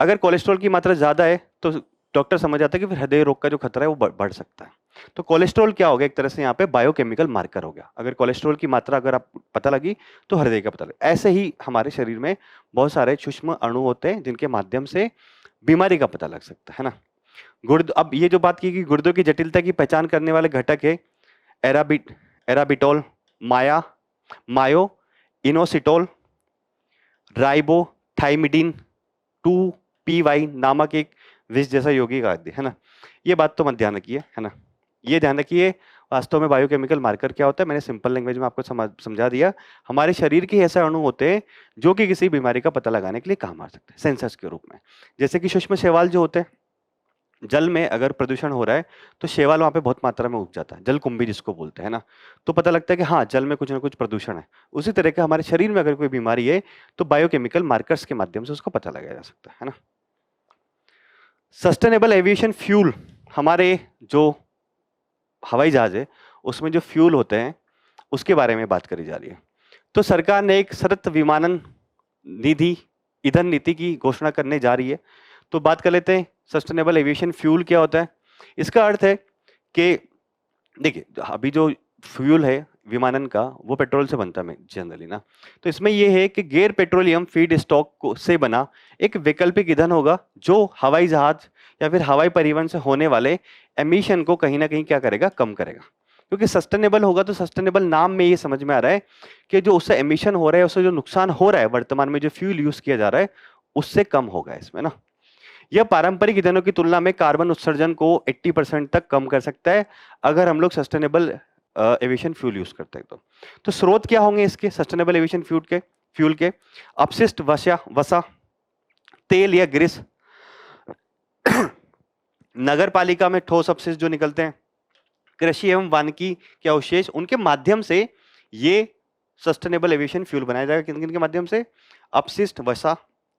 अगर कोलेस्ट्रॉल की मात्रा ज्यादा है तो डॉक्टर समझ आता है कि फिर हृदय रोग का जो खतरा है वो बढ़ सकता है। तो कोलेस्ट्रॉल क्या हो गया, एक तरह से यहाँ पे बायोकेमिकल मार्कर हो गया। अगर कोलेस्ट्रॉल की मात्रा अगर आप पता लगी तो हृदय का पता लगा। ऐसे ही हमारे शरीर में बहुत सारे सूक्ष्म अणु होते हैं जिनके माध्यम से बीमारी का पता लग सकता है ना। अब ये जो बात की कि गुर्दों की जटिलता की पहचान करने वाले घटक है एराबिटोल, मायो इनोसिटोल, राइबोथाइमिडीन 2PY नामक एक विष जैसा यौगिक खाद्य है ना। ये बात तो मत ध्यान रखिए, है ना। ये ध्यान रखिए वास्तव में बायोकेमिकल मार्कर क्या होता है, मैंने सिंपल लैंग्वेज में आपको समझा दिया। हमारे शरीर के ऐसे अणु होते हैं जो कि किसी बीमारी का पता लगाने के लिए काम आ सकते हैं सेंसर्स के रूप में। जैसे कि सूक्ष्म शैवाल जो होते हैं, जल में अगर प्रदूषण हो रहा है तो शैवाल वहां पे बहुत मात्रा में उग जाता है, जल कुंभी जिसको बोलते हैं ना। तो पता लगता है कि हाँ, जल में कुछ ना कुछ प्रदूषण है। उसी तरह का हमारे शरीर में अगर कोई बीमारी है तो बायोकेमिकल मार्कर्स के माध्यम से उसको पता लगाया जा सकता है ना। सस्टेनेबल एविएशन फ्यूल, हमारे जो हवाई जहाज है उसमें जो फ्यूल होते हैं उसके बारे में बात करी जा रही है। तो सरकार ने एक सतत विमानन निधि ईंधन नीति की घोषणा करने जा रही है। तो बात कर लेते हैं सस्टेनेबल एविएशन फ्यूल क्या होता है। इसका अर्थ है कि देखिए, अभी जो फ्यूल है विमानन का वो पेट्रोल से बनता है जनरली ना। तो इसमें ये है कि गैर पेट्रोलियम फीड स्टॉक से बना एक वैकल्पिक ईंधन होगा जो हवाई जहाज या फिर हवाई परिवहन से होने वाले एमिशन को कहीं ना कहीं क्या करेगा, कम करेगा। क्योंकि सस्टेनेबल होगा तो सस्टेनेबल नाम में ये समझ में आ रहा है कि जो उससे एमिशन हो रहा है, उससे जो नुकसान हो रहा है वर्तमान में जो फ्यूल यूज किया जा रहा है उससे कम होगा इसमें ना। यह पारंपरिक ईंधनों की तुलना में कार्बन उत्सर्जन को 80% तक कम कर सकता है अगर हम लोग सस्टेनेबल एविएशन फ्यूल यूज करते हैं तो स्रोत क्या होंगे इसके सस्टेनेबल एविएशन फ्यूल के अपशिष्ट वसा, तेल या ग्रीस, नगर पालिका में ठोस अपशिष्ट जो निकलते हैं, कृषि एवं वानिकी के अवशेष, उनके माध्यम से ये सस्टेनेबल एविएशन फ्यूल बनाया जाएगा। किन किन के माध्यम से? अपशिष्ट वसा,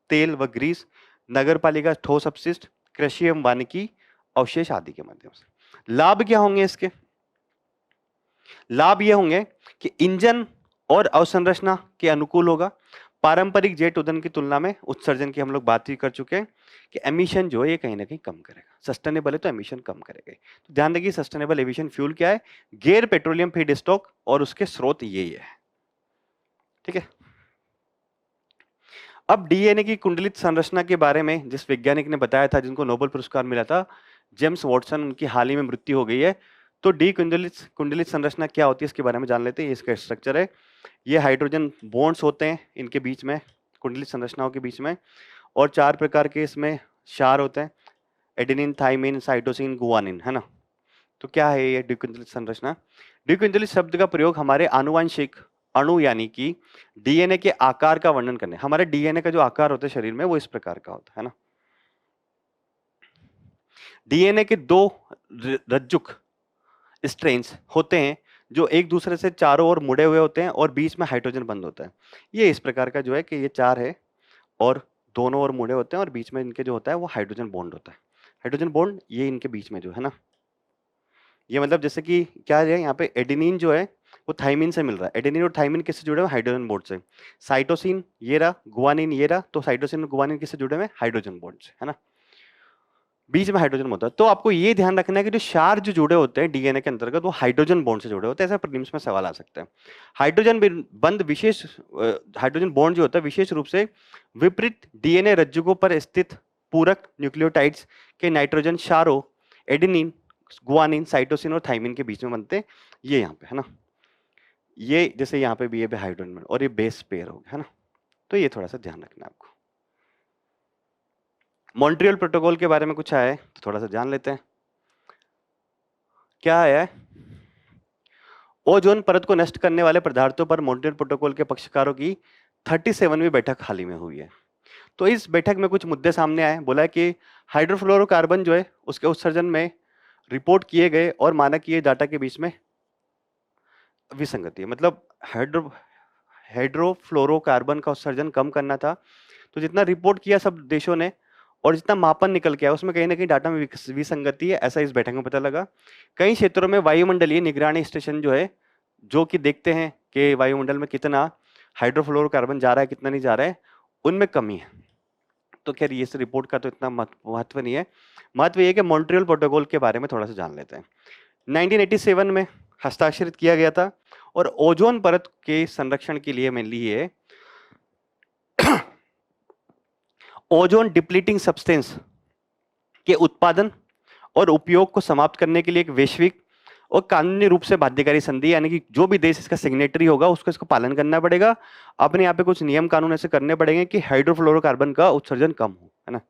तेल व ग्रीस, नगर पालिका ठोस अपशिष्ट, कृषि एवं वानिकी अवशेष आदि के माध्यम से। लाभ क्या होंगे इसके? लाभ ये होंगे कि इंजन और अवसंरचना के अनुकूल होगा। पारंपरिक जेट ईंधन की तुलना में उत्सर्जन की हम लोग बात ही कर चुके हैं कि एमिशन जो है ये कहीं ना कहीं कम करेगा। सस्टेनेबल है तो एमिशन कम करेगा। तो ध्यान रखिए सस्टेनेबल एविएशन फ्यूल क्या है, गैर पेट्रोलियम फीड स्टॉक और उसके स्रोत यही है। ठीक है। अब डीएनए की कुंडलित संरचना के बारे में जिस वैज्ञानिक ने बताया था, जिनको नोबेल पुरस्कार मिला था, जेम्स वॉटसन, उनकी हाल ही में मृत्यु हो गई है। तो डी कुंडलित संरचना क्या होती है इसके बारे में जान लेते हैं। इसका स्ट्रक्चर है, ये हाइड्रोजन बॉन्ड्स होते हैं इनके बीच में, कुंडलित संरचनाओं के बीच में, और 4 प्रकार के इसमें क्षार होते हैं, एडेनिन, थाइमिन, साइटोसिन, गुआनिन, है ना। तो क्या है ये द्विकुंडलित संरचना? द्विकुंडलित शब्द का प्रयोग हमारे आनुवंशिक अणु यानी कि डीएनए के आकार का वर्णन करने। हमारे डीएनए का जो आकार होता है शरीर में वो इस प्रकार का होता है ना। डीएनए के 2 रज्जुक स्ट्रेन्स होते हैं जो एक दूसरे से चारों ओर मुड़े हुए होते हैं और बीच में हाइड्रोजन बंद होता है। ये इस प्रकार का जो है कि ये 4 है और दोनों ओर मुड़े होते हैं और बीच में इनके जो होता है वो हाइड्रोजन बॉन्ड होता है। हाइड्रोजन बॉन्ड ये इनके बीच में जो है ना, ये मतलब जैसे कि क्या है, यहाँ पे एडेनिन जो है वो थाइमिन से मिल रहा है। एडेनिन और थाइमिन किससे जुड़े हुए? हाइड्रोजन बॉन्ड से। साइटोसिन ये रहा, गुआनिन ये रहा, तो साइटोसिन और गुआनिन किससे जुड़े हुए? हाइड्रोजन बॉन्ड से, है ना। बीच में हाइड्रोजन होता है। तो आपको ये ध्यान रखना है कि जो क्षार जो जुड़े होते हैं डीएनए के अंतर्गत वो हाइड्रोजन बॉन्ड से जुड़े होते हैं। ऐसा प्रीलिम्स में सवाल आ सकता है। हाइड्रोजन बंद विशेष हाइड्रोजन बॉन्ड जो होता है विशेष रूप से विपरीत डीएनए रज्जुकों पर स्थित पूरक न्यूक्लियोटाइड्स के नाइट्रोजन क्षारों एडेनिन, गुआनिन, साइटोसिन और थाइमिन के बीच में बनते हैं। ये यहाँ पे है ना, ये जैसे यहाँ पे भी ये हाइड्रोजन और ये बेस पेयर हो गया, है ना। तो ये थोड़ा सा ध्यान रखना है आपको। मॉन्ट्रियल प्रोटोकॉल के बारे में कुछ आया है तो थोड़ा सा जान लेते हैं। क्या आया है? ओजोन परत को नष्ट करने वाले पदार्थों पर मॉन्ट्रियल प्रोटोकॉल के पक्षकारों की 37वीं बैठक हाल ही में हुई है। तो इस बैठक में कुछ मुद्दे सामने आए। बोला कि हाइड्रोफ्लोरोकार्बन जो है उसके उत्सर्जन में रिपोर्ट किए गए और मानक किए डाटा के बीच में विसंगति है। मतलब हाइड्रोफ्लोरोकार्बन का उत्सर्जन कम करना था, तो जितना रिपोर्ट किया सब देशों ने और जितना मापन निकल के आया उसमें कहीं ना कहीं डाटा में विसंगति है, ऐसा इस बैठक में पता लगा। कई क्षेत्रों में वायुमंडलीय निगरानी स्टेशन जो है, जो कि देखते हैं कि वायुमंडल में कितना हाइड्रोफ्लोरोकार्बन जा रहा है कितना नहीं जा रहा है, उनमें कमी है। तो खैर ये रिपोर्ट का तो इतना महत्व नहीं है। महत्व ये है कि मॉन्ट्रियल प्रोटोकॉल के बारे में थोड़ा सा जान लेते हैं। 1987 में हस्ताक्षरित किया गया था और ओजोन परत के संरक्षण के लिए मेनली ये ओजोन डिप्लीटिंग सब्सटेंस के उत्पादन और उपयोग को समाप्त करने के लिए एक वैश्विक और कानूनी रूप से बाध्यकारी संधि, यानी कि जो भी देश इसका सिग्नेटरी होगा उसको इसको पालन करना पड़ेगा। अपने यहाँ पे कुछ नियम कानून ऐसे करने पड़ेंगे कि हाइड्रोफ्लोरोकार्बन का उत्सर्जन कम हो, है ना।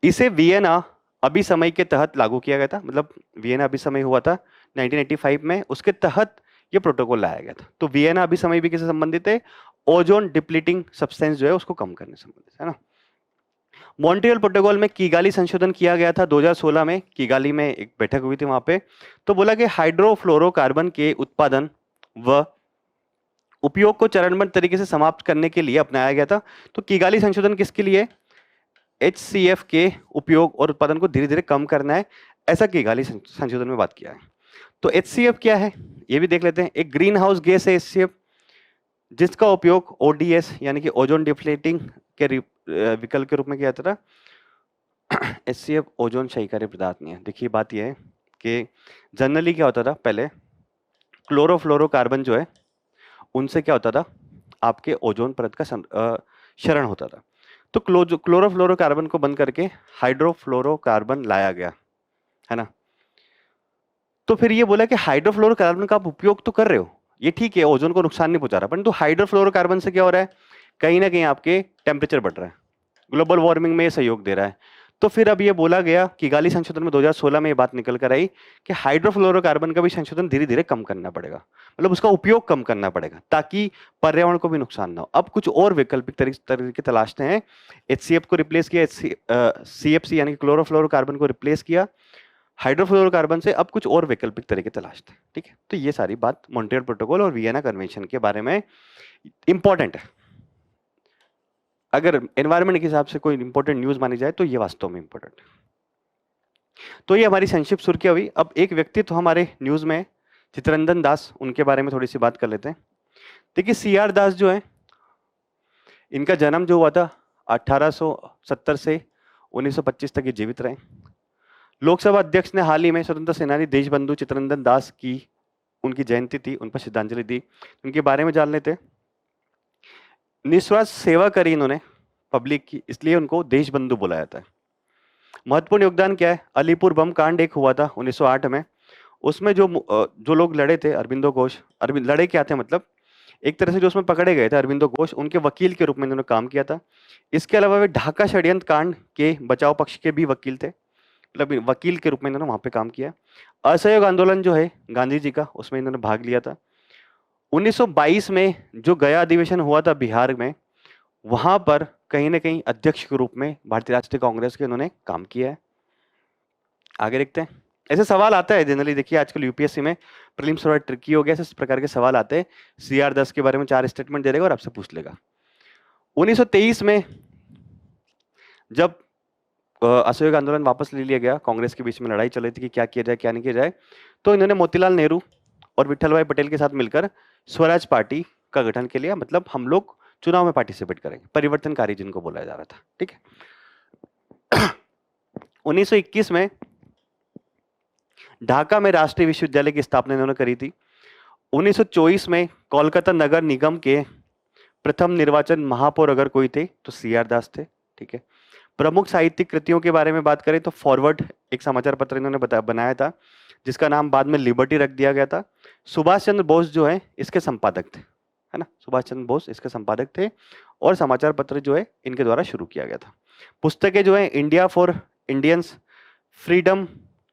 इसे वियना अभिसमय के तहत लागू किया गया था, मतलब वियना अभिसमय हुआ था 1985 में, उसके तहत ये प्रोटोकॉल लाया गया था। तो वियना अभिसमय भी किससे संबंधित है? ओजोन डिप्लीटिंग सब्सटेंस जो है उसको कम करने से संबंधित है ना। मॉन्ट्रियल प्रोटोकॉल में किगाली संशोधन किया गया था 2016 में, किगाली में एक बैठक हुई थी वहां पे। तो बोला कि हाइड्रोफ्लोरोकार्बन के उत्पादन व उपयोग को चरणबद्ध तरीके से समाप्त करने के लिए अपनाया गया था। तो किगाली संशोधन किसके लिए? HCF के उपयोग और उत्पादन को धीरे धीरे कम करना है, ऐसा किगाली संशोधन में बात किया है। तो HCF क्या है ये भी देख लेते हैं। एक ग्रीन हाउस गैस है HCF, जिसका उपयोग ODS यानी कि ओजोन डिप्लीटिंग के विकल्प के रूप में किया जाता था। HCF ओजोन क्षयकारी पदार्थ नहीं है। देखिए बात यह है कि जनरली क्या होता था, पहले क्लोरोफ्लोरोकार्बन जो है उनसे क्या होता था, आपके ओजोन परत का क्षरण होता था। तो क्लोरोफ्लोरोकार्बन को बंद करके हाइड्रोफ्लोरोकार्बन लाया गया, है ना। तो फिर ये बोला कि हाइड्रोफ्लोरोकार्बन का आप उपयोग तो कर रहे हो, ये ठीक है, ओजोन को नुकसान नहीं पहुंचा रहा, परंतु हाइड्रोफ्लोरोकार्बन से क्या हो रहा है, कहीं ना कहीं आपके टेम्परेचर बढ़ रहा है, ग्लोबल वार्मिंग में ये सहयोग दे रहा है। तो फिर अब ये बोला गया, किगाली संशोधन में 2016 में ये बात निकल कर आई कि हाइड्रोफ्लोरोकार्बन का भी संशोधन धीरे धीरे कम करना पड़ेगा, मतलब उसका उपयोग कम करना पड़ेगा ताकि पर्यावरण को भी नुकसान ना हो। अब कुछ और वैकल्पिक तरीके तलाशते हैं। HCF को रिप्लेस किया, CFC यानी कि क्लोरोफ्लोरोकार्बन को रिप्लेस किया हाइड्रोफ्लोरोकार्बन से। अब कुछ और वैकल्पिक तरीके तलाशते हैं, ठीक है। तो ये सारी बात मॉन्ट्रियल प्रोटोकॉल और वियना कन्वेंशन के बारे में इंपॉर्टेंट है। अगर एनवायरनमेंट के हिसाब से कोई इंपॉर्टेंट न्यूज मानी जाए तो ये वास्तव में इंपॉर्टेंट है। तो ये हमारी संक्षिप्त सुर्खियां हुई। अब एक व्यक्तित्व तो हमारे न्यूज में, चित्ररंजन दास, उनके बारे में थोड़ी सी बात कर लेते हैं। देखिए CR दास जो है, इनका जन्म जो हुआ था 1870 से 1925 तक ये जीवित रहे। लोकसभा अध्यक्ष ने हाल ही में स्वतंत्रता सेनानी देशबंधु चित्ररंजन दास की, उनकी जयंती थी, उन पर श्रद्धांजलि दी। उनके बारे में जान लेते हैं। निस्वार्थ सेवा करी इन्होंने पब्लिक की, इसलिए उनको देशबंधु बोला जाता है। महत्वपूर्ण योगदान क्या है? अलीपुर बम कांड एक हुआ था 1908 में, उसमें जो लोग लड़े थे, अरविंदो घोष, लड़े क्या थे, मतलब एक तरह से जो उसमें पकड़े गए थे अरविंदो घोष, उनके वकील के रूप में इन्होंने काम किया था। इसके अलावा वे ढाका षड्यंत्र कांड के बचाव पक्ष के भी वकील थे, मतलब वकील के रूप में इन्होंने वहां पे काम किया। असहयोग आंदोलन जो है गांधी जी का, उसमें इन्होंने भाग लिया था। 1922 में जो गया अधिवेशन हुआ था बिहार में, वहां पर कहीं ना कहीं अध्यक्ष के रूप में भारतीय राष्ट्रीय कांग्रेस के इन्होंने काम किया है। आगे देखते हैं। ऐसे सवाल आता है जनरली, देखिए आजकल यूपीएससी में प्रीलिम्स थोड़ा ट्रिकी हो गया, इस प्रकार के सवाल आते हैं। CR दास के बारे में 4 स्टेटमेंट दे देगा और आपसे पूछ लेगा। 1923 में जब असहयोग आंदोलन वापस ले लिया गया, कांग्रेस के बीच में लड़ाई चल रही थी कि क्या किया जाए क्या नहीं किया जाए, तो इन्होंने मोतीलाल नेहरू और विठल भाई पटेल के साथ मिलकर स्वराज पार्टी का गठन के लिए, मतलब हम लोग चुनाव में पार्टिसिपेट करेंगे, परिवर्तनकारी जिनको बोला जा रहा था, ठीक है। 1921 में ढाका में राष्ट्रीय विश्वविद्यालय की स्थापना इन्होंने करी थी। 1924 में कोलकाता नगर निगम के प्रथम निर्वाचन महापौर अगर कोई थे तो CR दास थे, ठीक है। प्रमुख साहित्यिक कृतियों के बारे में बात करें तो फॉरवर्ड एक समाचार पत्र इन्होंने बनाया था, जिसका नाम बाद में लिबर्टी रख दिया गया था। सुभाष चंद्र बोस जो है इसके संपादक थे, है ना, सुभाष चंद्र बोस इसके संपादक थे, और समाचार पत्र जो है इनके द्वारा शुरू किया गया था। पुस्तकें जो है India for Indians, freedom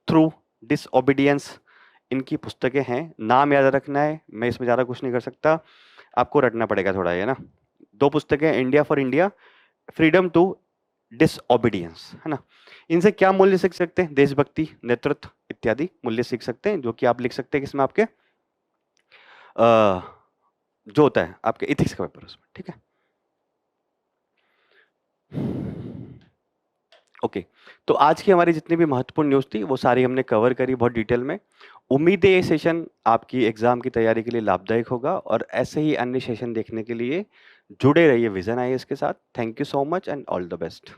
through disobedience, इनकी पुस्तकें हैं। नाम याद रखना है, मैं इसमें ज़्यादा कुछ नहीं कर सकता, आपको रटना पड़ेगा थोड़ा, है ना। 2 पुस्तकें, India for India, freedom to disobedience, है ना। इनसे क्या मूल्य सीख सकते हैं? देशभक्ति, नेतृत्व इत्यादि मूल्य सीख सकते हैं, जो कि आप लिख सकते हैं किसमें, आपके जो होता है आपके इथिक्स का पेपर उसमें, ठीक है। ओके, तो आज की हमारी जितनी भी महत्वपूर्ण न्यूज़ थी वो सारी हमने कवर करी बहुत डिटेल में। उम्मीद है ये सेशन आपकी एग्जाम की तैयारी के लिए लाभदायक होगा, और ऐसे ही अन्य सेशन देखने के लिए जुड़े रहिए विजन IAS के साथ। Thank you so much and all the best.